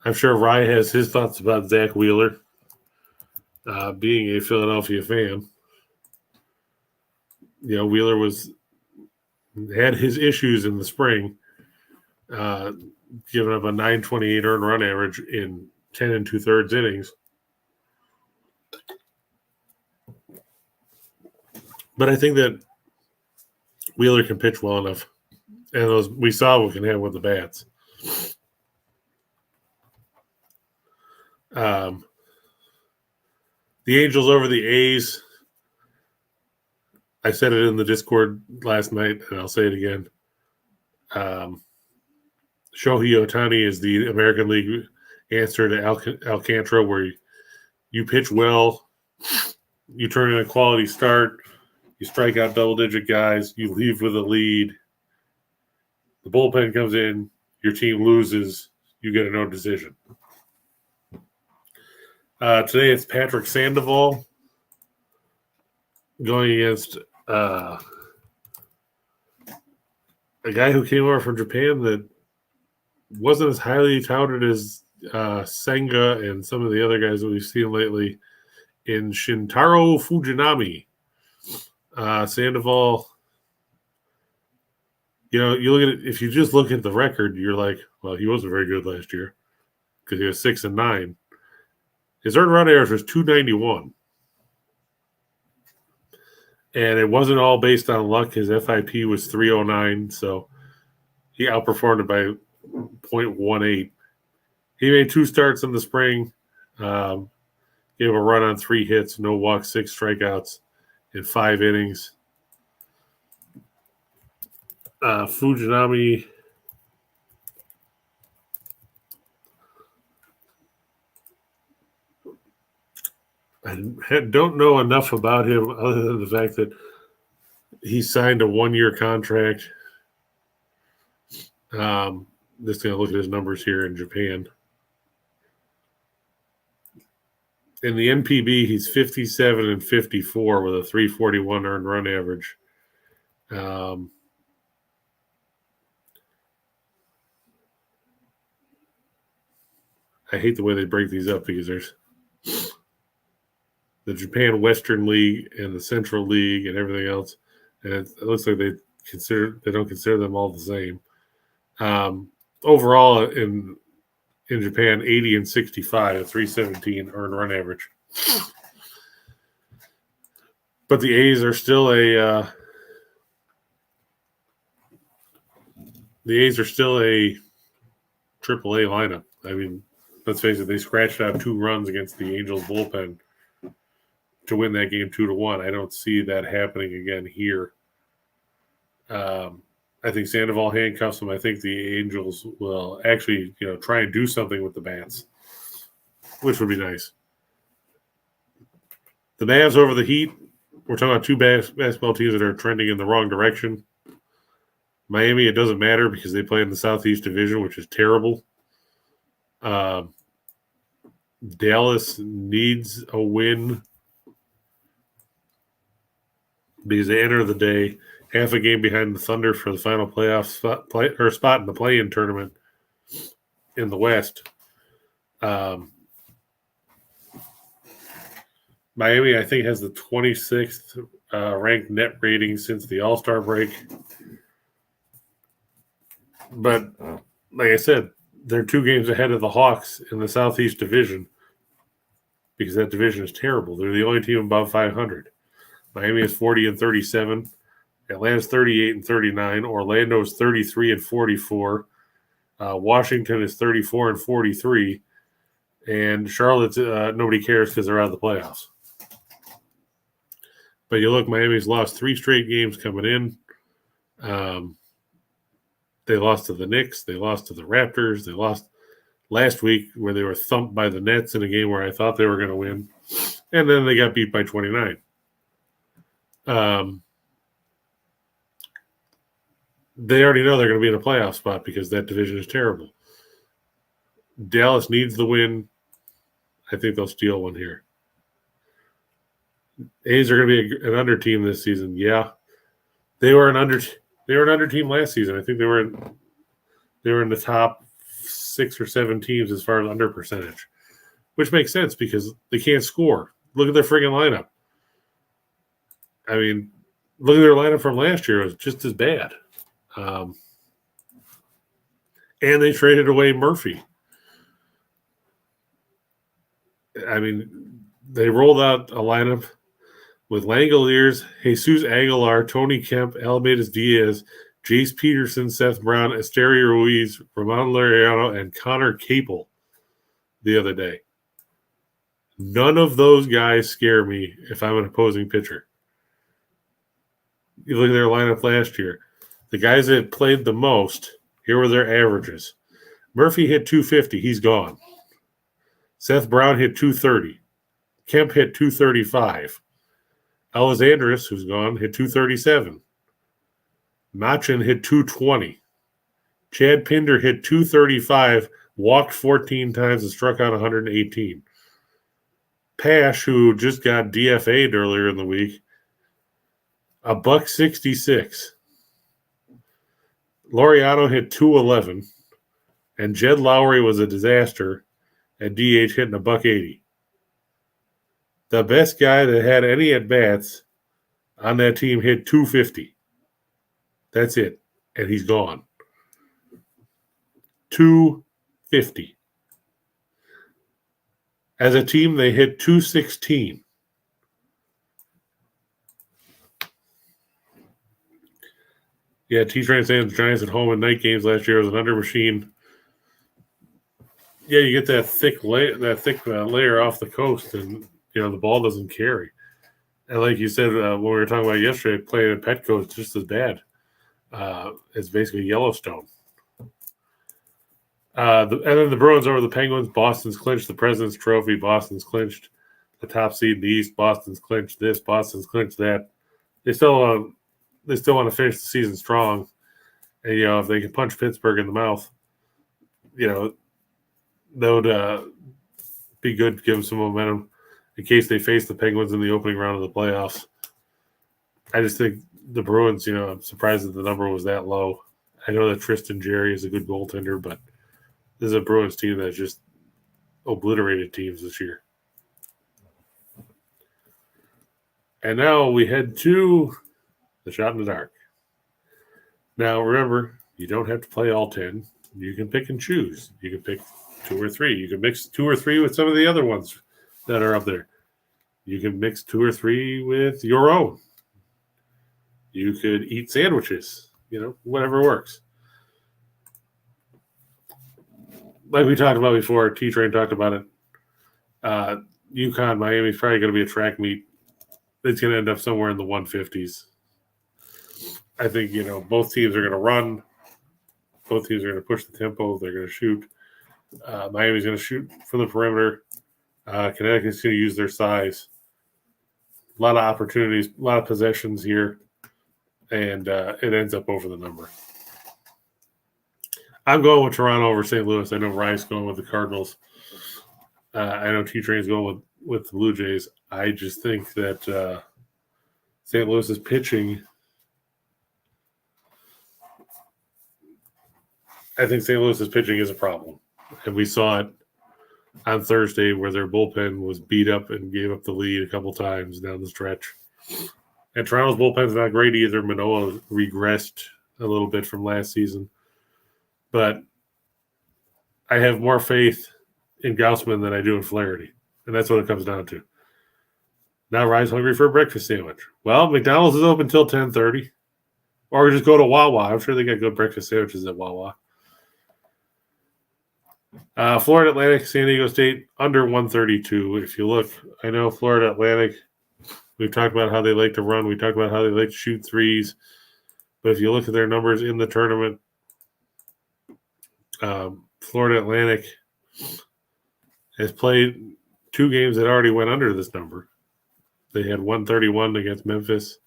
I'm sure Rye has his thoughts about Zach Wheeler, being a Philadelphia fan. Wheeler had his issues in the spring, giving up a 928 earned run average in 10 2/3 innings. But I think that Wheeler can pitch well enough. And we saw what can happen with the bats. The Angels over the A's. I said it in the Discord last night, and I'll say it again. Shohei Ohtani is the American League answer to Alcantara, where you pitch well, you turn in a quality start, you strike out double-digit guys, you leave with a lead. The bullpen comes in, your team loses, you get a no decision. Today it's Patrick Sandoval going against a guy who came over from Japan that wasn't as highly touted as Senga and some of the other guys that we've seen lately in Shintaro Fujinami. Sandoval, you look at it, if you just look at the record, you're like, well, he wasn't very good last year because he was 6-9. His earned run average was 291. And it wasn't all based on luck. His FIP was 309, so he outperformed it by 0.18. He made 2 starts in the spring, gave a run on 3 hits, no walks, 6 strikeouts in 5 innings. Fujinami, I don't know enough about him other than the fact that he signed a 1-year contract. Just going to look at his numbers here in Japan. In the NPB, he's 57-54 with a 341 earned run average. I hate the way they break these up because there's the Japan Western League and the Central League and everything else, and it looks like they don't consider them all the same. Overall, in Japan, 80 and 65, a 317 earned run average. But the A's are still a AAA lineup. I mean, let's face it, they scratched out 2 runs against the Angels bullpen to win that game 2-1. I don't see that happening again here. I think Sandoval handcuffs them. I think the Angels will actually, try and do something with the bats, which would be nice. The Mavs over the Heat. We're talking about 2 basketball teams that are trending in the wrong direction. Miami, it doesn't matter because they play in the Southeast Division, which is terrible. Dallas needs a win because they enter the day half a game behind the Thunder for the final playoff spot in the play-in tournament in the West. Miami, I think, has the 26th ranked net rating since the All-Star break. But, like I said, they're 2 games ahead of the Hawks in the Southeast Division because that division is terrible. They're the only team above 500. Miami is 40 and 37. Atlanta's 38 and 39. Orlando's 33 and 44. Washington is 34 and 43. And Charlotte's nobody cares because they're out of the playoffs. But you look, Miami's lost 3 straight games coming in. They lost to the Knicks. They lost to the Raptors. They lost last week where they were thumped by the Nets in a game where I thought they were going to win. And then they got beat by 29. They already know they're going to be in a playoff spot because that division is terrible. Dallas needs the win. I think they'll steal one here. A's are going to be an under team this season. Yeah, they were an under team last season. I think they were in the top 6 or 7 teams as far as under percentage, which makes sense because they can't score. Look at their friggin' lineup. I mean, look at their lineup from last year. It was just as bad. And they traded away Murphy. I mean, they rolled out a lineup with Langoliers, Jesus Aguilar, Tony Kemp, Almeidas Diaz, Jace Peterson, Seth Brown, Esteri Ruiz, Ramon Laureano, and Connor Capel the other day. None of those guys scare me if I'm an opposing pitcher. You look at their lineup last year. The guys that played the most, here were their averages. Murphy hit 250. He's gone. Seth Brown hit 230. Kemp hit 235. Alexandris, who's gone, hit 237. Machin hit 220. Chad Pinder hit 235, walked 14 times, and struck out 118. Pash, who just got DFA'd earlier in the week, $166. Laureano hit 211, and Jed Lowry was a disaster at DH, hitting $180. The best guy that had any at-bats on that team hit 250. That's it. And he's gone. 250. As a team, they hit 216. Yeah, T-Train Sands Giants at home in night games last year was an under machine. Yeah, you get that thick layer off the coast, and the ball doesn't carry. And like you said when we were talking about yesterday, playing in Petco is just as bad. It's basically Yellowstone. And then the Bruins over the Penguins. Boston's clinched the President's Trophy. Boston's clinched the top seed in the East. Boston's clinched this. Boston's clinched that. They still want to finish the season strong. And if they can punch Pittsburgh in the mouth, that would be good to give them some momentum in case they face the Penguins in the opening round of the playoffs. I just think the Bruins, I'm surprised that the number was that low. I know that Tristan Jarry is a good goaltender, but this is a Bruins team that just obliterated teams this year. And now we head to the shot in the dark. Now, remember, you don't have to play all 10. You can pick and choose. You can pick 2 or 3. You can mix 2 or 3 with some of the other ones that are up there. You can mix 2 or 3 with your own. You could eat sandwiches, whatever works. Like we talked about before, T-Train talked about it. UConn, Miami is probably going to be a track meet. It's going to end up somewhere in the 150s. I think, both teams are going to run. Both teams are going to push the tempo. They're going to shoot. Miami's going to shoot from the perimeter. Connecticut's going to use their size. A lot of opportunities, a lot of possessions here, and it ends up over the number. I'm going with Toronto over St. Louis. I know Ryan's going with the Cardinals. I know T-Train's going with the Blue Jays. I just think that St. Louis's pitching. I think St. Louis's pitching is a problem, and we saw it on Thursday where their bullpen was beat up and gave up the lead a couple times down the stretch. And Toronto's bullpen's not great either. Manoah regressed a little bit from last season, but I have more faith in Gaussman than I do in Flaherty, and that's what it comes down to. Now Ryan's hungry for a breakfast sandwich. Well, McDonald's is open until 10:30, or just go to Wawa. I'm sure they got good breakfast sandwiches at Wawa. Florida Atlantic, San Diego State, under 132. If you look, I know Florida Atlantic, we've talked about how they like to run. We talked about how they like to shoot threes. But if you look at their numbers in the tournament, Florida Atlantic has played 2 games that already went under this number. They had 131 against Memphis,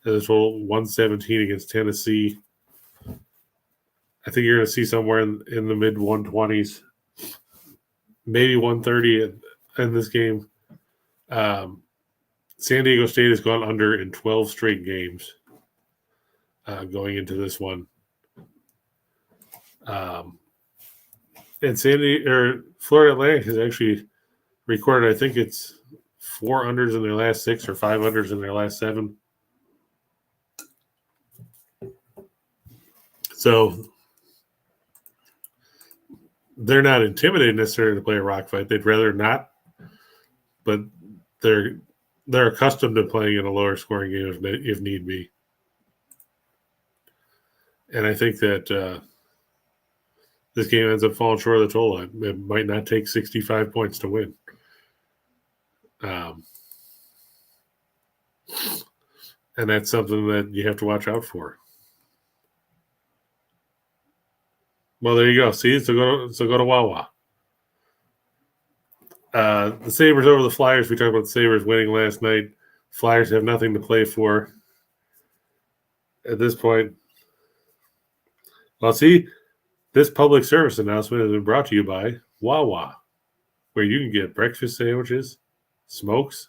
and a total 117 against Tennessee. I think you're going to see somewhere in the mid 120s, maybe 130 in this game. San Diego State has gone under in 12 straight games going into this one. And Florida Atlantic has actually recorded, I think it's 4 unders in their last 6 or 5 unders in their last 7. So they're not intimidated necessarily to play a rock fight. They'd rather not, but they're accustomed to playing in a lower scoring game if need be. And I think that this game ends up falling short of the total. It might not take 65 points to win. And that's something that you have to watch out for. Well, there you go. See, so go to Wawa. The Sabres over the Flyers. We talked about the Sabres winning last night. Flyers have nothing to play for at this point. Well, see, this public service announcement has been brought to you by Wawa, where you can get breakfast sandwiches, smokes,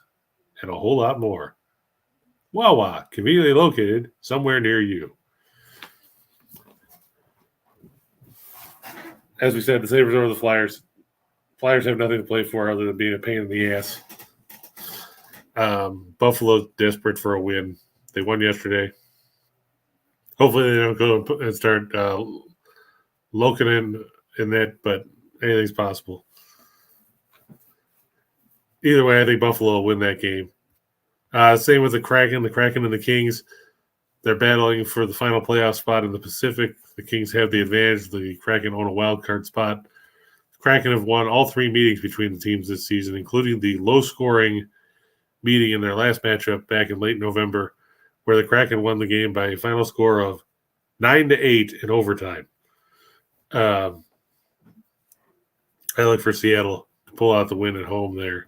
and a whole lot more. Wawa, conveniently located somewhere near you. As we said, the Sabres over the Flyers. Flyers have nothing to play for other than being a pain in the ass. Buffalo's desperate for a win. They won yesterday. Hopefully they don't go and start locating in that, but anything's possible. Either way, I think Buffalo will win that game. Same with the Kraken. The Kraken and the Kings, they're battling for the final playoff spot in the Pacific. The Kings have the advantage. The Kraken own a wild card spot. The Kraken have won all 3 meetings between the teams this season, including the low-scoring meeting in their last matchup back in late November, where the Kraken won the game by a final score of 9-8 in overtime. I look for Seattle to pull out the win at home there.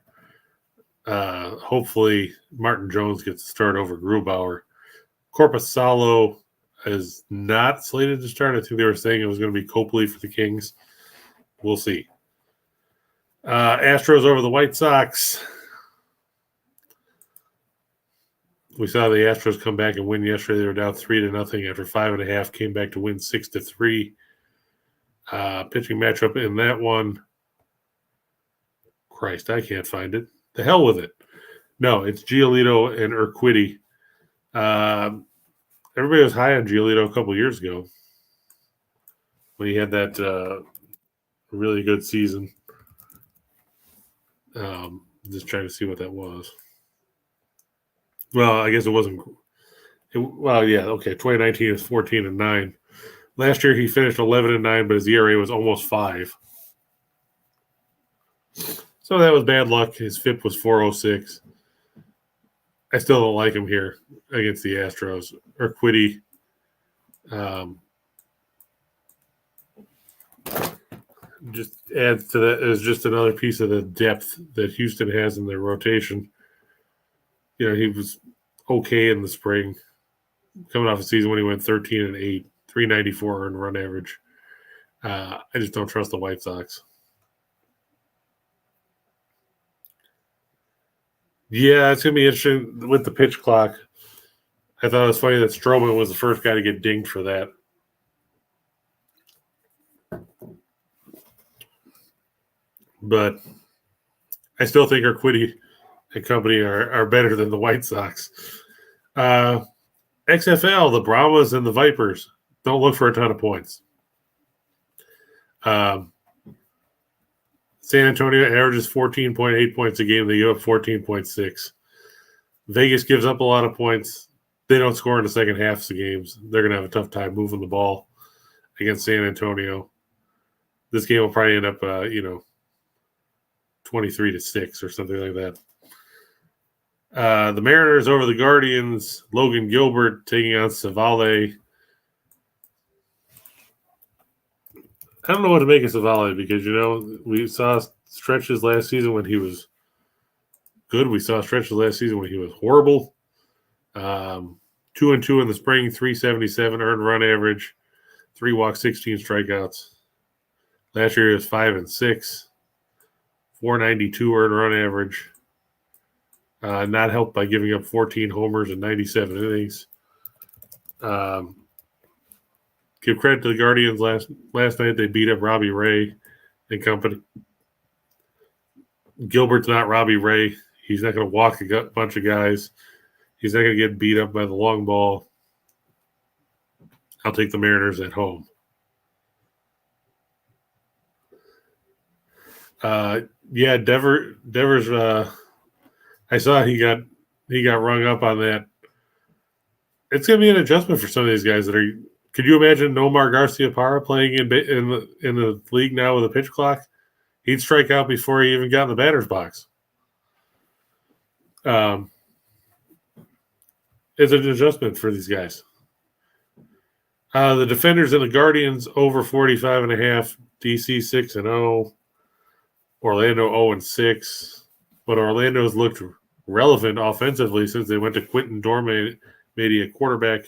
Hopefully, Martin Jones gets to start over Grubauer. Korpisalo is not slated to start. I think they were saying it was going to be Copley for the Kings. We'll see. Astros over the White Sox. We saw the Astros come back and win yesterday. They were down 3-0 after 5.5. Came back to win 6-3. Pitching matchup in that one. Christ, I can't find it. The hell with it. No, it's Giolito and Urquidy. Everybody was high on Giolito a couple years ago when he had that really good season. Just trying to see what that was. Well, I guess it wasn't. Well, yeah, okay. 2019 is 14-9. Last year he finished 11-9, but his ERA was almost 5. So that was bad luck. His FIP was 4.06. I still don't like him here against the Astros. Urquidy, just adds to that as just another piece of the depth that Houston has in their rotation. You know, he was okay in the spring, coming off a season when he went 13-8, 394 earned run average. I just don't trust the White Sox. Yeah, it's going to be interesting with the pitch clock. I thought it was funny that Stroman was the first guy to get dinged for that. But I still think Urquidy and company are better than the White Sox. XFL, the Brahmas and the Vipers don't look for a ton of points. San Antonio averages 14.8 points a game. They give up 14.6. Vegas gives up a lot of points. They don't score in the second half of the games. They're going to have a tough time moving the ball against San Antonio. This game will probably end up, 23-6 or something like that. The Mariners over the Guardians. Logan Gilbert taking on Savale. I don't know what to make of Savale because, we saw stretches last season when he was good. We saw stretches last season when he was horrible. 2-2 in the spring, 377 earned run average, 3 walks, 16 strikeouts. Last year he was 5-6, 492 earned run average. Not helped by giving up 14 homers in 97 innings. Give credit to the Guardians. Last night they beat up Robbie Ray and company. Gilbert's not Robbie Ray. He's not going to walk a bunch of guys. He's not going to get beat up by the long ball. I'll take the Mariners at home. Devers. I saw he got rung up on that. It's going to be an adjustment for some of these guys that are. Could you imagine Nomar Garciaparra playing in the league now with a pitch clock? He'd strike out before he even got in the batter's box. It's an adjustment for these guys. The Defenders and the Guardians over 45.5. DC 6-0. Orlando 0-6. But Orlando's looked relevant offensively since they went to Quinton Dorme, maybe a quarterback.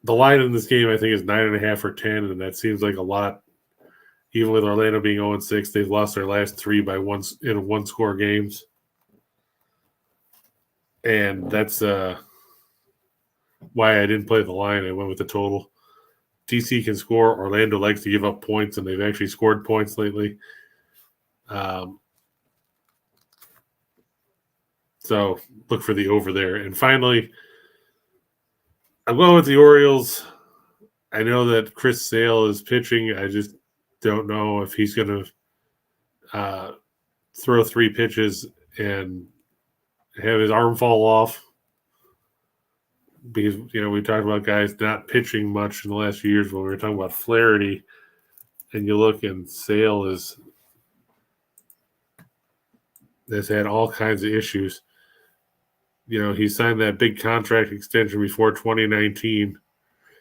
The line in this game, I think, is 9.5 or 10, and that seems like a lot. Even with Orlando being 0-6, they've lost their last 3 by one-score games. And that's why I didn't play the line. I went with the total. DC can score. Orlando likes to give up points, and they've actually scored points lately. So look for the over there. And finally, I'm going with the Orioles. I know that Chris Sale is pitching. I just don't know if he's going to throw 3 pitches and have his arm fall off. Because, we talked about guys not pitching much in the last few years when we were talking about Flaherty. And you look, and Sale has had all kinds of issues. He signed that big contract extension before 2019.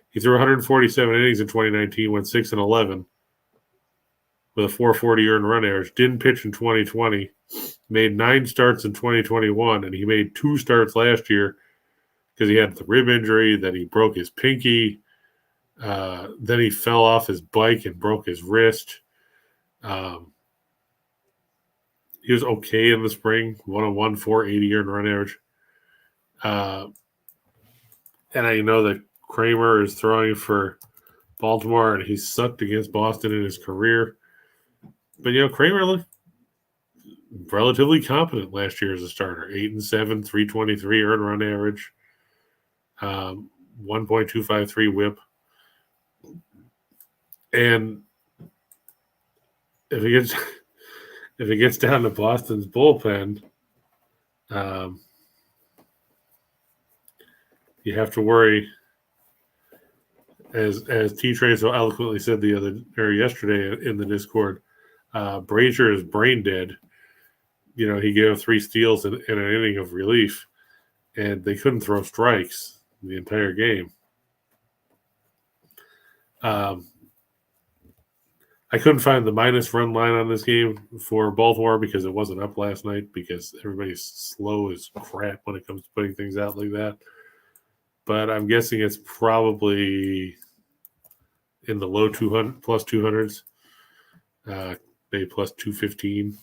He threw 147 innings in 2019, went 6-11 with a 440 earned run average. Didn't pitch in 2020. Made 9 starts in 2021, and he made 2 starts last year because he had the rib injury, then he broke his pinky, then he fell off his bike and broke his wrist. He was okay in the spring, 101, 480 earned run average. And I know that Kramer is throwing for Baltimore, and he sucked against Boston in his career. But, Kramer looked relatively competent last year as a starter. 8-7, 323 earned run average, 1.253 whip. And if it gets down to Boston's bullpen, you have to worry, as T-Train so eloquently said yesterday in the Discord, Brazier is brain dead. He gave 3 steals in an inning of relief, and they couldn't throw strikes the entire game. I couldn't find the minus run line on this game for Baltimore because it wasn't up last night, because everybody's slow as crap when it comes to putting things out like that. But I'm guessing it's probably in the low 200 plus 200s, maybe plus 215.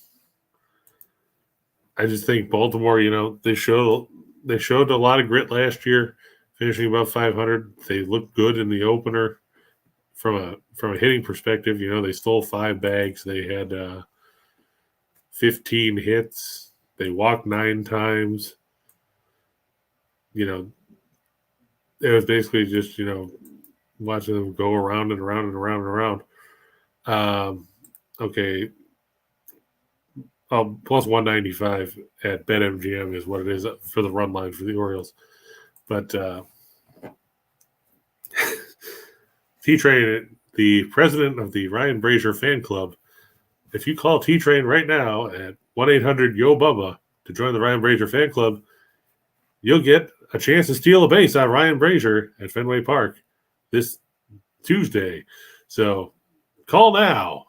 I just think Baltimore, they showed a lot of grit last year, finishing above 500. They looked good in the opener. From a hitting perspective, they stole 5 bags. They had 15 hits. They walked 9 times. It was basically just, watching them go around and around and around and around. Okay. Plus 195 at BetMGM is what it is for the run line for the Orioles. But T-Train, the president of the Ryan Brazier fan club, if you call T-Train right now at 1-800-YO-BUBBA to join the Ryan Brazier fan club, you'll get a chance to steal a base on Ryan Brazier at Fenway Park this Tuesday. So call now.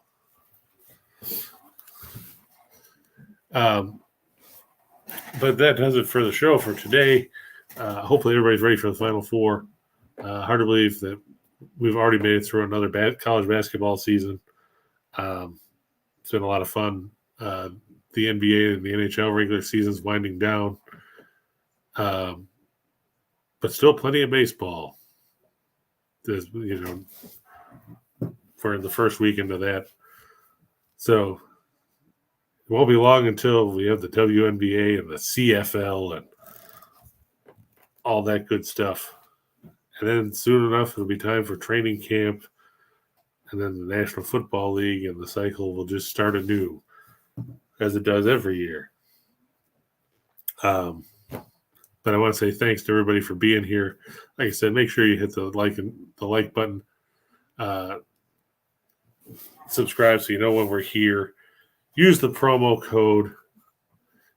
But that does it for the show for today. Hopefully everybody's ready for the Final Four. Hard to believe that we've already made it through another college basketball season. It's been a lot of fun. The NBA and the NHL regular season's winding down. But still plenty of baseball. For the first weekend of that. So it won't be long until we have the WNBA and the CFL and all that good stuff. And then soon enough, it'll be time for training camp. And then the National Football League, and the cycle will just start anew, as it does every year. But I want to say thanks to everybody for being here. Like I said, make sure you hit the like button. Subscribe so you know when we're here. Use the promo code.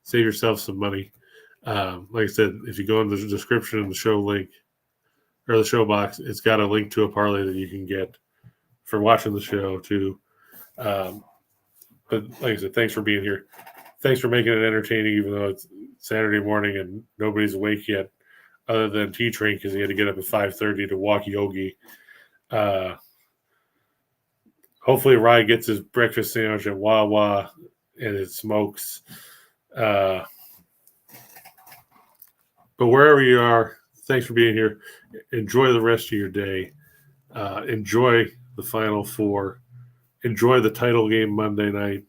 Save yourself some money. Like I said, if you go in the description and the show link, or the show box, it's got a link to a parlay that you can get for watching the show too. But like I said, thanks for being here. Thanks for making it entertaining, even though it's Saturday morning and nobody's awake yet, other than T-Train, because he had to get up at 5:30 to walk Yogi. Hopefully Rye gets his breakfast sandwich at Wawa and it smokes. But wherever you are, thanks for being here. Enjoy the rest of your day. Enjoy the Final Four. Enjoy the title game Monday night.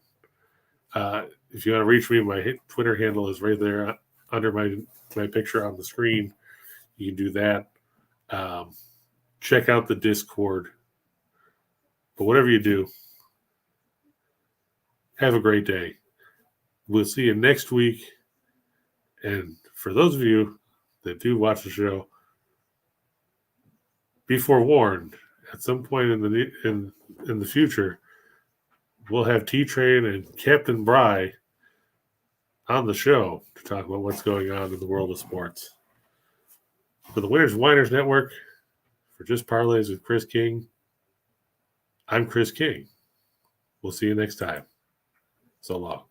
If you want to reach me, my Twitter handle is right there under my picture on the screen. You can do that. Check out the Discord. But whatever you do, have a great day. We'll see you next week. And for those of you that do watch the show, be forewarned. At some point in the future, we'll have T-Train and Captain Bry on the show to talk about what's going on in the world of sports. For the Winners and Winers Network, for Just Parlays with Chris King, I'm Chris King. We'll see you next time. So long.